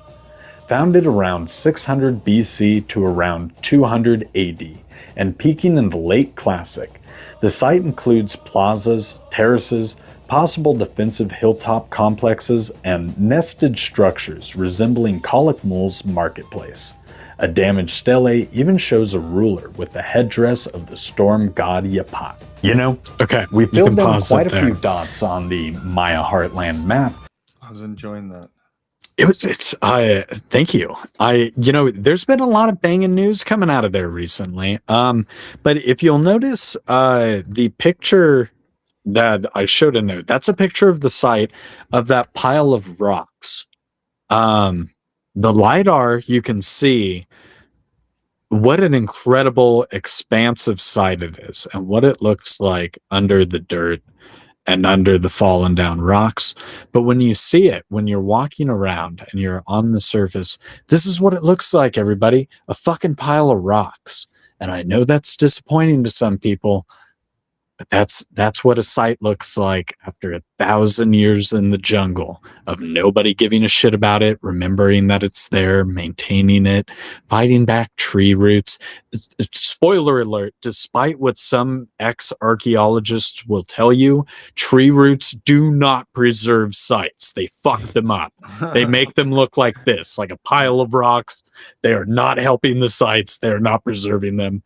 Founded around 600 BC to around 200 AD, and peaking in the late Classic, the site includes plazas, terraces, possible defensive hilltop complexes, and nested structures resembling Calakmul's marketplace. A damaged stele even shows a ruler with the headdress of the storm god Yapat. You know, Okay. we You filled can in pause quite it a there. few dots on the Maya Heartland map. I was enjoying that. Thank you. There's been a lot of banging news coming out of there recently. But if you'll notice, the picture that I showed in there, that's a picture of the site of that pile of rocks. The LiDAR, you can see what an incredible expansive site it is and what it looks like under the dirt and under the fallen down rocks. But when you see it, when you're walking around and you're on the surface, this is what it looks like, everybody. A fucking pile of rocks. And I know that's disappointing to some people, but that's what a site looks like after 1,000 years in the jungle of nobody giving a shit about it, remembering that it's there, maintaining it, fighting back tree roots. Spoiler alert, despite what some ex-archaeologists will tell you, tree roots do not preserve sites. They fuck them up. They make them look like this, like a pile of rocks. They are not helping the sites. They are not preserving them.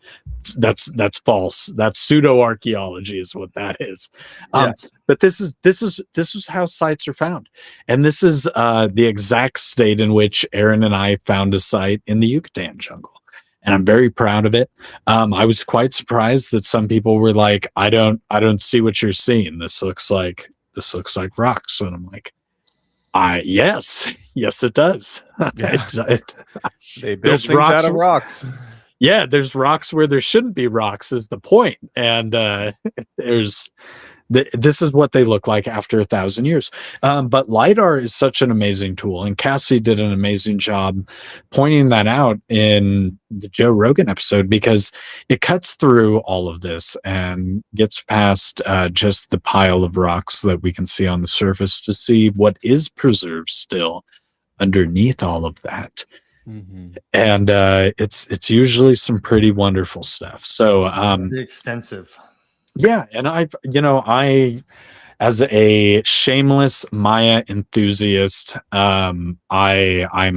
That's false. That's pseudo archaeology is what that is. But this is how sites are found, and this is the exact state in which Aaron and I found a site in the Yucatan jungle, and I'm very proud of it. I was quite surprised that some people were like, "I don't see what you're seeing. This looks like rocks," and I'm like, yes, it does. They built There's things rocks out of rocks. Yeah, there's rocks where there shouldn't be rocks is the point. And there's This is what they look like after 1,000 years. But LiDAR is such an amazing tool, and Cassie did an amazing job pointing that out in the Joe Rogan episode, because it cuts through all of this and gets past just the pile of rocks that we can see on the surface to see what is preserved still underneath all of that. And it's usually some pretty wonderful stuff. So Very extensive. yeah, and I as a shameless Maya enthusiast, I'm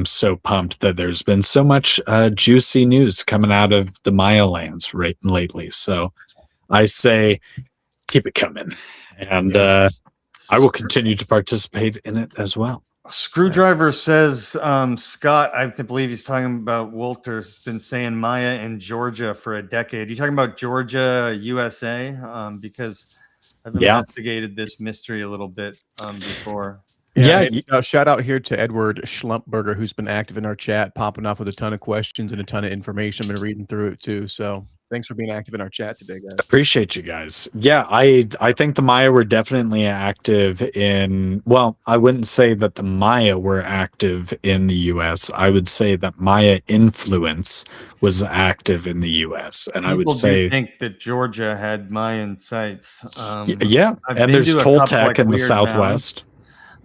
so pumped that there's been so much juicy news coming out of the Maya lands lately. So I say keep it coming, and I will continue to participate in it as well. Screwdriver says, Scott, I believe he's talking about Walter's been saying Maya in Georgia for a decade. You talking about Georgia, USA? Because I've investigated this mystery a little bit before. Shout out here to Edward Schlumpberger, who's been active in our chat, popping off with a ton of questions and a ton of information. I've been reading through it too. So thanks for being active in our chat today, guys. Appreciate you guys. Yeah, I think the Maya were definitely active in, well, I wouldn't say that the Maya were active in the US. I would say that Maya influence was active in the US. And I would say do think that Georgia had Mayan sites. Yeah, and there's Toltec in the Southwest.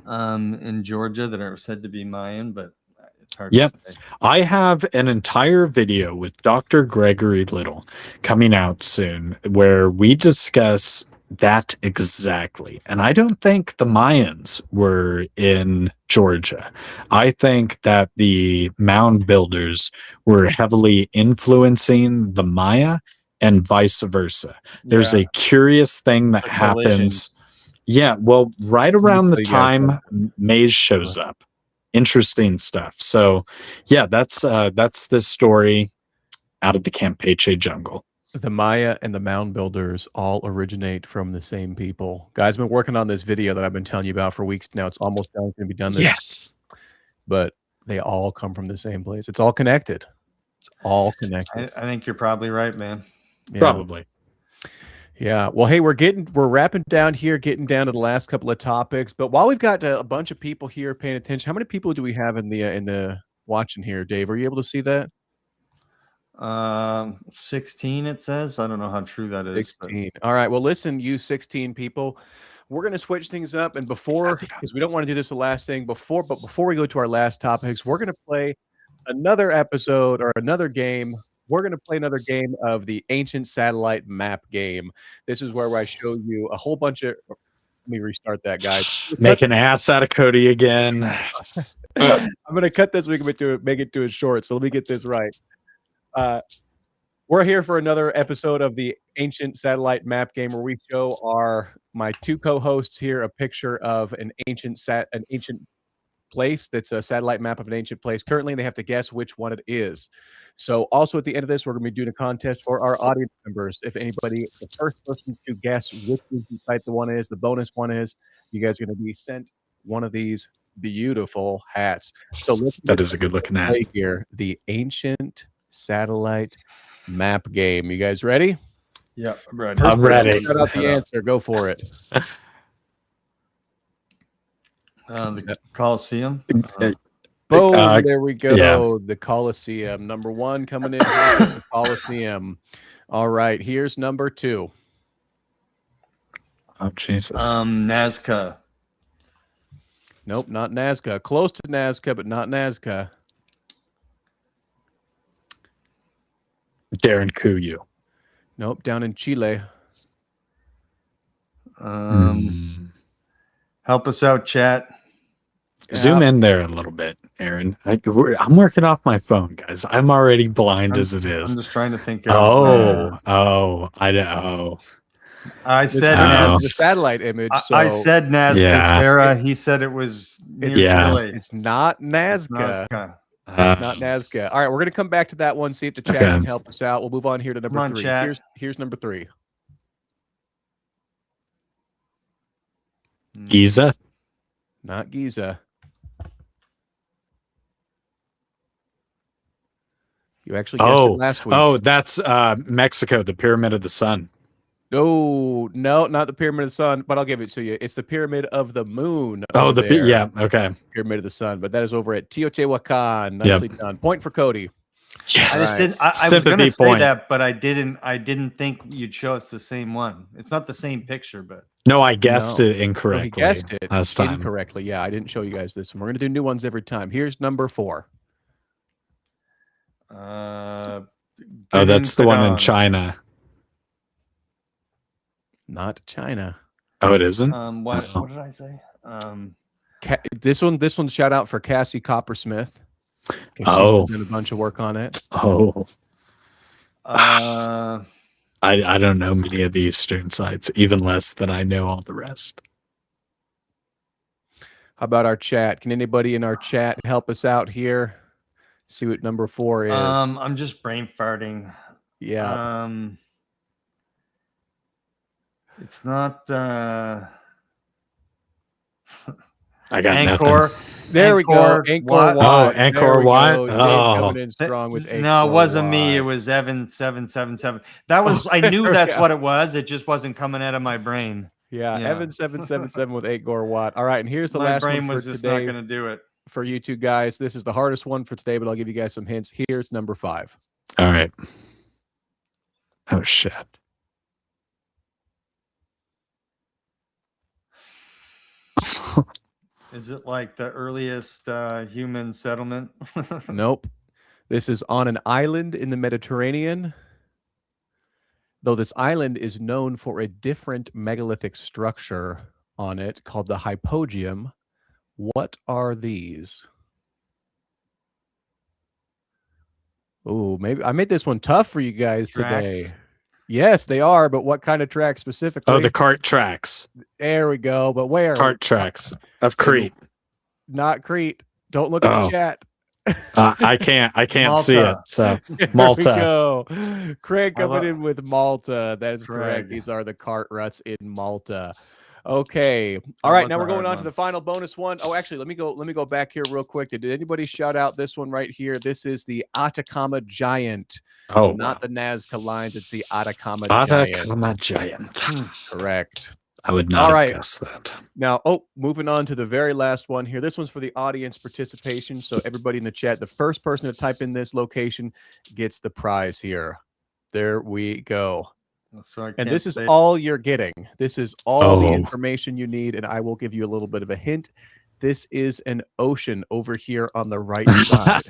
In Georgia that are said to be Mayan, but it's hard to say. I have an entire video with Dr. Gregory Little coming out soon where we discuss that exactly. And I don't think the Mayans were in Georgia. I think that the mound builders were heavily influencing the Maya and vice versa. There's a curious thing that happens. Yeah, well, right around the time Maze shows up. Interesting stuff. So, yeah, that's this story out of the Campeche jungle. The Maya and the mound builders all originate from the same people. Guys, I've been working on this video that I've been telling you about for weeks now. It's almost done. It's going to be done this Yes. But they all come from the same place. It's all connected. It's all connected. I think you're probably right, man. Yeah. Probably. Yeah. Well, hey, we're wrapping down here, getting down to the last couple of topics. But while we've got a bunch of people here paying attention, how many people do we have in the watching here, Dave? Are you able to see that? 16 it says. I don't know how true that is. 16. All right. Well, listen, you 16 people, we're going to switch things up. And because we don't want to do this the last thing before we go to our last topics, we're going to play another episode or another game. We're going to play another game of the Ancient Satellite Map game. This is where I show you a whole bunch of. Let me restart that, guys. Make an ass out of Cody again. I'm going to cut this. We can make it to it short. So let me get this right. We're here for another episode of the Ancient Satellite Map game, where we show my two co-hosts here a picture of an ancient place that's a satellite map of an ancient place. Currently, they have to guess which one it is. So also at the end of this, we're going to be doing a contest for our audience members. If anybody, the first person to guess which site the one is, the bonus one is, you guys are going to be sent one of these beautiful hats. So that is a good looking hat here. The Ancient Satellite Map game. You guys ready? Yeah, I'm ready. I'm ready. Shout out the answer. Go for it. The Coliseum. Boom, there we go. Yeah. The Coliseum. Number one coming in. The Coliseum. All right, here's number two. Oh, Jesus. Nazca. Nope, not Nazca. Close to Nazca, but not Nazca. Darren Kuyu. Nope, down in Chile. Help us out, chat. Zoom in there a little bit, Aaron. I'm working off my phone, guys. I'm already blind as it is. I'm just trying to think. I know. I said Nazca. The satellite image. So I said Nazca. Sarah, he said it was near Chile. It's not Nazca. It's not Nazca. All right, we're going to come back to that one, see if the chat can help us out. We'll move on here to number three. Here's number three. Giza? Not Giza. You actually guessed it last week. Oh, that's Mexico, the Pyramid of the Sun. Oh, no, not the Pyramid of the Sun, but I'll give it to you. It's the Pyramid of the Moon. Oh, over there. yeah, okay. Pyramid of the Sun, but that is over at Teotihuacan. Yep. Nicely done. Point for Cody. Yes. I was Sympathy going to say point. that, but I didn't think you'd show us the same one. It's not the same picture, but No, I guessed No. it No, incorrectly. he guessed it last time. incorrectly. Yeah, I didn't show you guys this one. We're going to do new ones every time. Here's number 4. Oh, that's the one in China. Not China. Oh, it isn't? What Oh. did I say? This one, shout out for Cassie Coppersmith. 'Cause Oh. she's done a bunch of work on it. Oh, Uh, I don't know many of the Eastern sites, even less than I know all the rest. How about our chat? Can anybody in our chat help us out here? See what number 4 is. I'm just brain farting. Yeah. It's not I got Angkor. nothing. There we go. Angkor Angkor Wat. Wat. Oh, Angkor There we Wat? go. Dave Oh. coming in strong with Angkor No, it wasn't me. Wat. It was Evan 777. That was I knew that's Yeah. what it was. It just wasn't coming out of my brain. Yeah, Yeah. Evan 777 with Angkor Wat. All right, and here's the My last brain one for was just not today going to do it. for you two guys. This is the hardest one for today, but I'll give you guys some hints. Here's number 5. All right. Oh, shit. Is it like the earliest human settlement? Nope. This is on an island in the Mediterranean. Though this island is known for a different megalithic structure on it called the hypogeum. What are these? Oh, maybe I made this one tough for you guys Tracks? today. Yes, they are, but what kind of track specifically? Oh, the cart tracks. There we go. But where? Cart tracks of Crete. Not Crete. Don't look at Oh. the chat. I can't see it. Malta. So There Malta. we go. Craig I coming love- in with Malta. That is correct. Craig. These are the cart ruts in Malta. Okay. All That right. was Now a we're going hard on to one. the final bonus one. Oh, actually, let me go back here real quick. Did anybody shout out this one right here? This is the Atacama Giant. Oh, Not the Nazca Lines. It's the Atacama Giant. Atacama Giant. Correct. I would not All have right. guessed that. Now, moving on to the very last one here. This one's for the audience participation. So everybody in the chat, the first person to type in this location gets the prize here. There we go. So I And can't this is say- all you're getting. This is all the Oh. information you need, and I will give you a little bit of a hint. This is an ocean over here on the right side.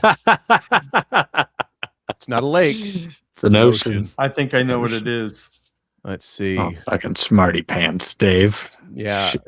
It's not a lake. It's an ocean. I think I know what it is. Let's see. Oh, fucking smarty pants, Dave. Yeah, Shit.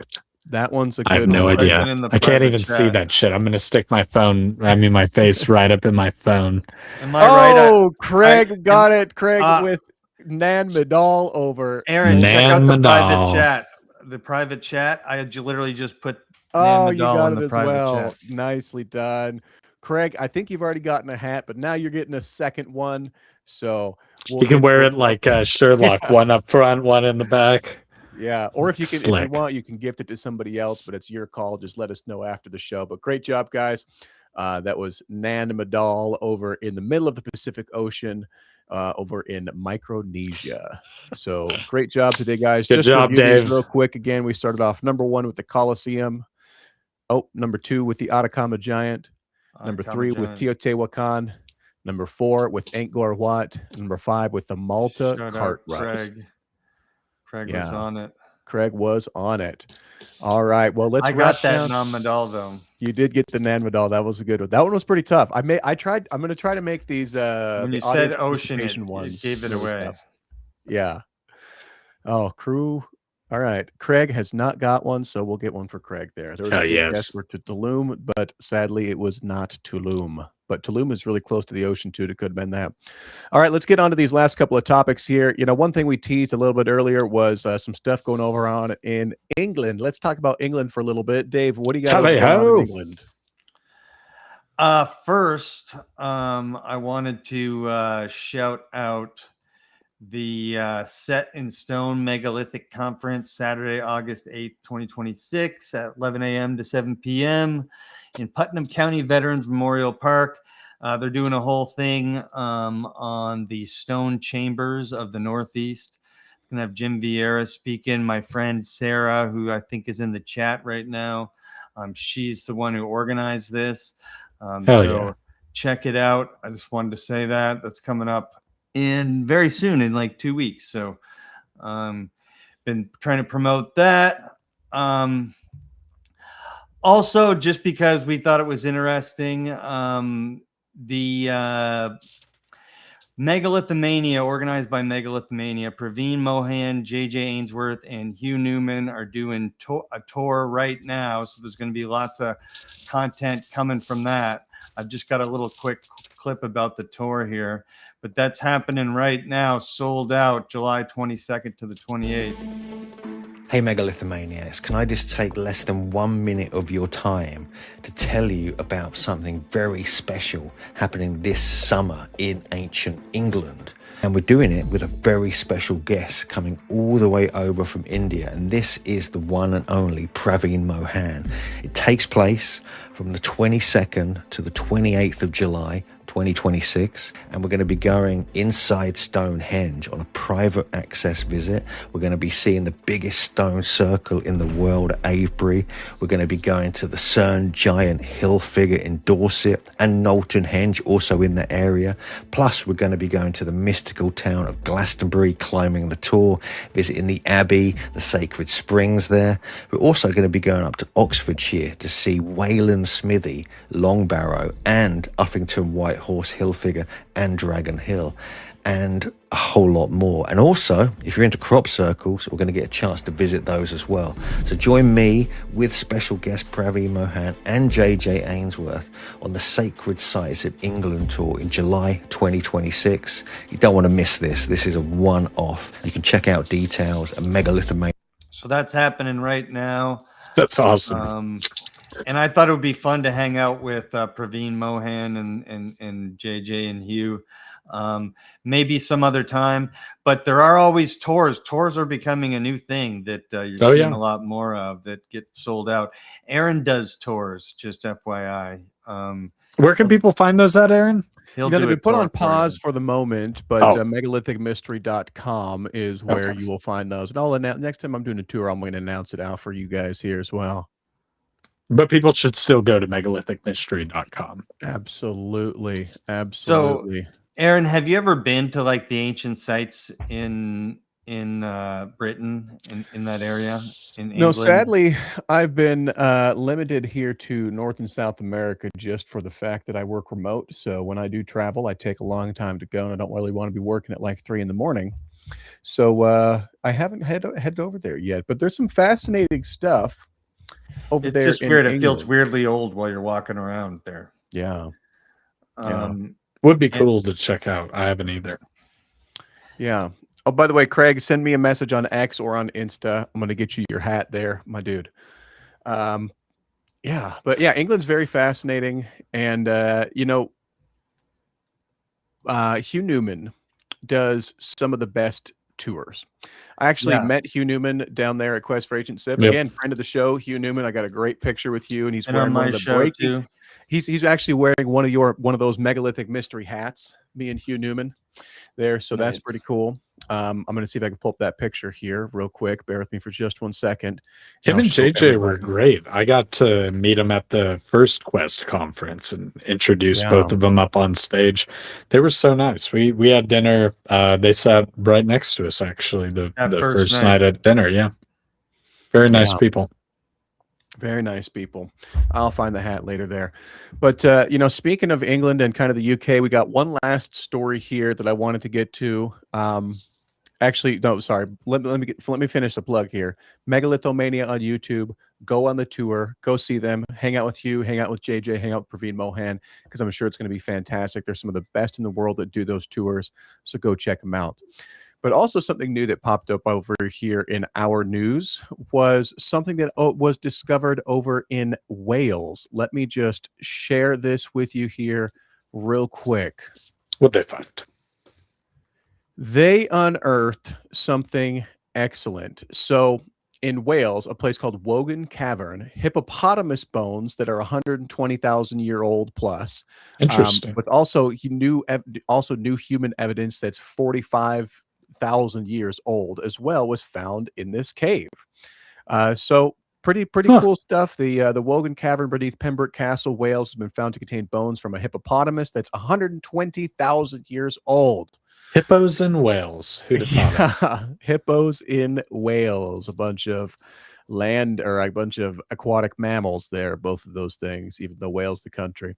that one's a good I have no one. idea. Type it in the I can't private even see chat. that shit. I'm gonna stick my face right up in my phone. Am I right? Oh, Craig I- got it. Craig uh, with Nan Medal over. Aaron, check out the Nan private Madal. chat. The private chat. I had literally just put Oh, Nan you Madal got in it the as private well. chat. Nicely done. Craig, I think you've already gotten a hat, but now you're getting a second one. So we'll You can get wear you- it like Sherlock, Yeah. one up front, one in the back. Yeah, or if you can, if Slick. you want, you can gift it to somebody else, but it's your call. Just let us know after the show. But great job, guys. That was Nan Madal over in the middle of the Pacific Ocean, over in Micronesia. So great job today, guys. Good Just to job, review these Dave. real quick. Again, we started off number 1 with the Colosseum. Oh, number 2 with the Atacama Giant. Number 3 with Teotihuacan. Number 4 with Angkor Wat. Number 5 with the Malta Shout cart out ruts. Craig was Yeah. on it. Craig was on it. All right. Well, let's I wrap got that down. non-medal though. You did get the Nan Madal. That was a good one. That one was pretty tough. I'm going to try to make these When the you said audience ocean, participation it ones gave it really away. tough. Yeah. Oh, crew. All right. Craig has not got one, so we'll get one for Craig there. There was Oh, a good yes. guess for Tulum, but sadly it was not Tulum. But Tulum is really close to the ocean too. It could have been that. All right, let's get on to these last couple of topics here. You know, one thing we teased a little bit earlier was some stuff going over on in England. Let's talk about England for a little bit. Dave, what do you got going on Tally-ho. in England? First, I wanted to shout out the Set in Stone Megalithic Conference, Saturday, August 8th, 2026 at 11 a.m. to 7 p.m. in Putnam County Veterans Memorial Park. They're doing a whole thing on the stone chambers of the Northeast. Gonna have Jim Vieira speaking. My friend Sarah, who I think is in the chat right now, she's the one who organized this. Check it out. I just wanted to say that that's coming up in very soon, in like 2 weeks. So, been trying to promote that. Also, just because we thought it was interesting, the Megalithomania, organized by Megalithomania, Praveen Mohan, JJ Ainsworth, and Hugh Newman are doing a tour right now. So there's going to be lots of content coming from that. I've just got a little quick clip about the tour here, but that's happening right now, sold out July 22nd to the 28th. Hey Megalithomaniacs, can I just take less than 1 minute of your time to tell you about something very special happening this summer in ancient England? And we're doing it with a very special guest coming all the way over from India, and this is the one and only Praveen Mohan. It takes place from the 22nd to the 28th of July 2026, and we're going to be going inside Stonehenge on a private access visit. We're going to be seeing the biggest stone circle in the world at Avebury. We're going to be going to the CERN giant hill figure in Dorset and Knowlton Henge, also in the area. Plus, we're going to be going to the mystical town of Glastonbury, climbing the Tor, visiting the Abbey, the sacred springs there. We're also going to be going up to Oxfordshire to see Wayland Smithy, Long Barrow, and Uffington White Horse Hill figure and Dragon Hill, and a whole lot more. And also, if you're into crop circles, we're going to get a chance to visit those as well. So join me with special guest Praveen Mohan and JJ Ainsworth on the Sacred Sites of England tour in July 2026. You don't want to miss this. This is a one-off. You can check out details at Megalithomania. So that's happening right now. That's awesome. And I thought it would be fun to hang out with Praveen Mohan and JJ and Hugh, maybe some other time. But there are always tours. Tours are becoming a new thing that you're seeing a lot more of that get sold out. Aaron does tours, just FYI. Where can people find those at, Aaron? They've been put on pause for the moment, but megalithicmystery.com is where you will find those. And I'll announce next time I'm doing a tour, I'm going to announce it out for you guys here as well. But people should still go to megalithicmystery.com. Absolutely. Absolutely. So, Aaron, have you ever been to like the ancient sites in Britain, in that area? In England? No, sadly, I've been limited here to North and South America just for the fact that I work remote. So when I do travel, I take a long time to go, and I don't really want to be working at like 3 a.m. So I haven't headed over there yet, but there's some fascinating stuff over there. It's just weird. It feels weirdly old while you're walking around there. Yeah. Would be cool to check out. I haven't either. Yeah. Oh, by the way, Craig, send me a message on X or on Insta. I'm going to get you your hat there, my dude. Yeah. But yeah, England's very fascinating. And, Hugh Newman does some of the best tours. I actually met Hugh Newman down there at Quest for Agent Sif. Again, friend of the show, Hugh Newman. I got a great picture with you, and he's wearing one of the breaking. He's actually wearing one of those megalithic mystery hats. Me and Hugh Newman there, so that's pretty cool. I'm going to see if I can pull up that picture here real quick. Bear with me for just 1 second. Him and JJ were great. I got to meet him at the first Quest conference and introduce both of them up on stage. They were so nice. We had dinner. They sat right next to us, actually, the first night at dinner. Yeah. Very nice people. Very nice people. I'll find the hat later there. But, speaking of England and kind of the UK, we got one last story here that I wanted to get to. Actually, no, sorry. Let me finish the plug here. Megalithomania on YouTube. Go on the tour. Go see them. Hang out with Hugh. Hang out with JJ. Hang out with Praveen Mohan, because I'm sure it's going to be fantastic. They're some of the best in the world that do those tours. So go check them out. But also something new that popped up over here in our news was something that was discovered over in Wales. Let me just share this with you here real quick. What'd they find? They unearthed something excellent. So in Wales, a place called Wogan Cavern, hippopotamus bones that are 120,000-year-old plus. Interesting. But also new human evidence that's 100,000 years old as well was found in this cave. So pretty cool stuff. The Wogan Cavern beneath Pembroke Castle, Wales, has been found to contain bones from a hippopotamus that's 120,000 years old. Hippos in Wales. Who'd have thought it? Hippos in Wales, a bunch of aquatic mammals there, both of those things, even though Wales the country.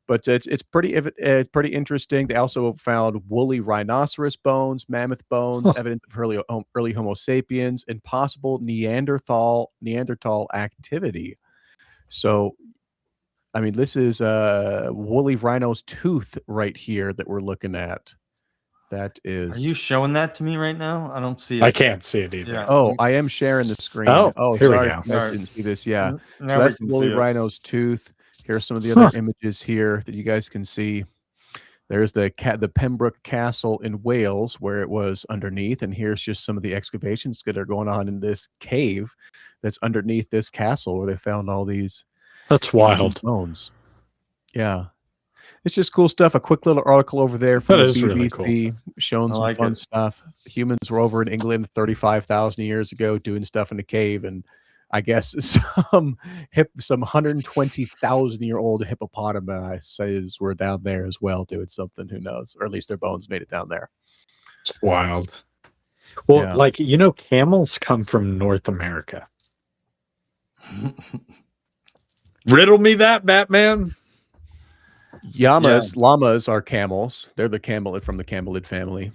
But it's pretty interesting. They also found woolly rhinoceros bones, mammoth bones, evidence of early Homo sapiens, and possible Neanderthal activity. So, I mean, this is woolly rhino's tooth right here that we're looking at. That is. Are you showing that to me right now? I don't see it. I can't see it either. Yeah. Oh, I am sharing the screen. Oh, here we sorry, go. if you guys didn't see this. Yeah, Now so we that's can woolly see it. rhino's tooth. Here's some of the other images here that you guys can see. There's the Pembroke Castle in Wales where it was underneath, and here's just some of the excavations that are going on in this cave that's underneath this castle where they found all these. That's wild. Bones. Yeah. It's just cool stuff. A quick little article over there from That the is BBC really cool. showing some fun stuff. Humans were over in England 35,000 years ago doing stuff in a cave, and I guess some 120,000-year-old hippopotamuses were down there as well doing something. Who knows? Or at least their bones made it down there. It's wild. Well, Yeah. like, camels come from North America. Riddle me that, Batman. Llamas are camels. They're the camelid from the camelid family.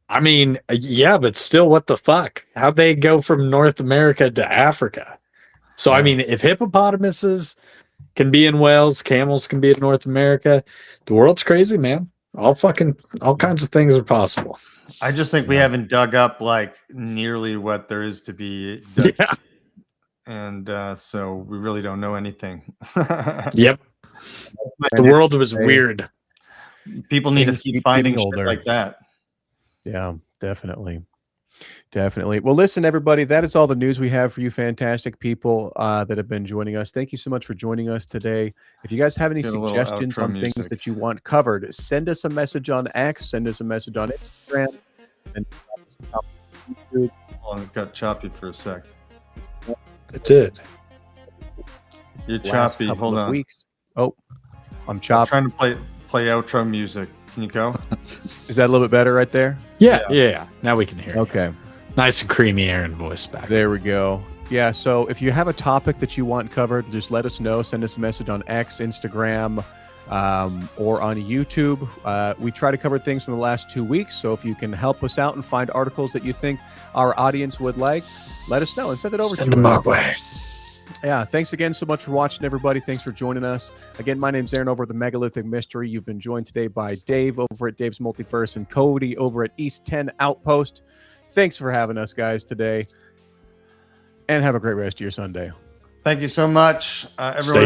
I mean, yeah, but still, what the fuck? How'd they go from North America to Africa? So, I mean, if hippopotamuses can be in Wales, camels can be in North America, the world's crazy, man. All kinds of things are possible. I just think we haven't dug up like nearly what there is to be dug. Yeah. And so we really don't know anything. Yep. The world was weird. People need to Things keep keep finding getting shit older. like that. Yeah, definitely. Well, listen, everybody, that is all the news we have for you fantastic people that have been joining us. Thank you so much for joining us today. If you guys have any Get a little suggestions outro on things music. that you want covered, send us a message on X, send us a message on Instagram, and YouTube. Hold on, it got choppy for a sec. It did. You're last choppy. couple Hold of on. weeks. Oh, I'm I'm chopped. trying to play outro music. Can you go? Is that a little bit better right there? Yeah. Now we can hear it. Okay. Nice and creamy Aaron voice back. There we go. Yeah, so if you have a topic that you want covered, just let us know. Send us a message on X, Instagram, or on YouTube. We try to cover things from the last 2 weeks, so if you can help us out and find articles that you think our audience would like, let us know and send it over Send to them us. our way. Yeah, thanks again so much for watching, everybody. Thanks for joining us. Again, my name's Aaron over at the Megalithic Mystery. You've been joined today by Dave over at Dave's Multiverse and Cody over at East 10 Outpost. Thanks for having us, guys, today. And have a great rest of your Sunday. Thank you so much, everyone.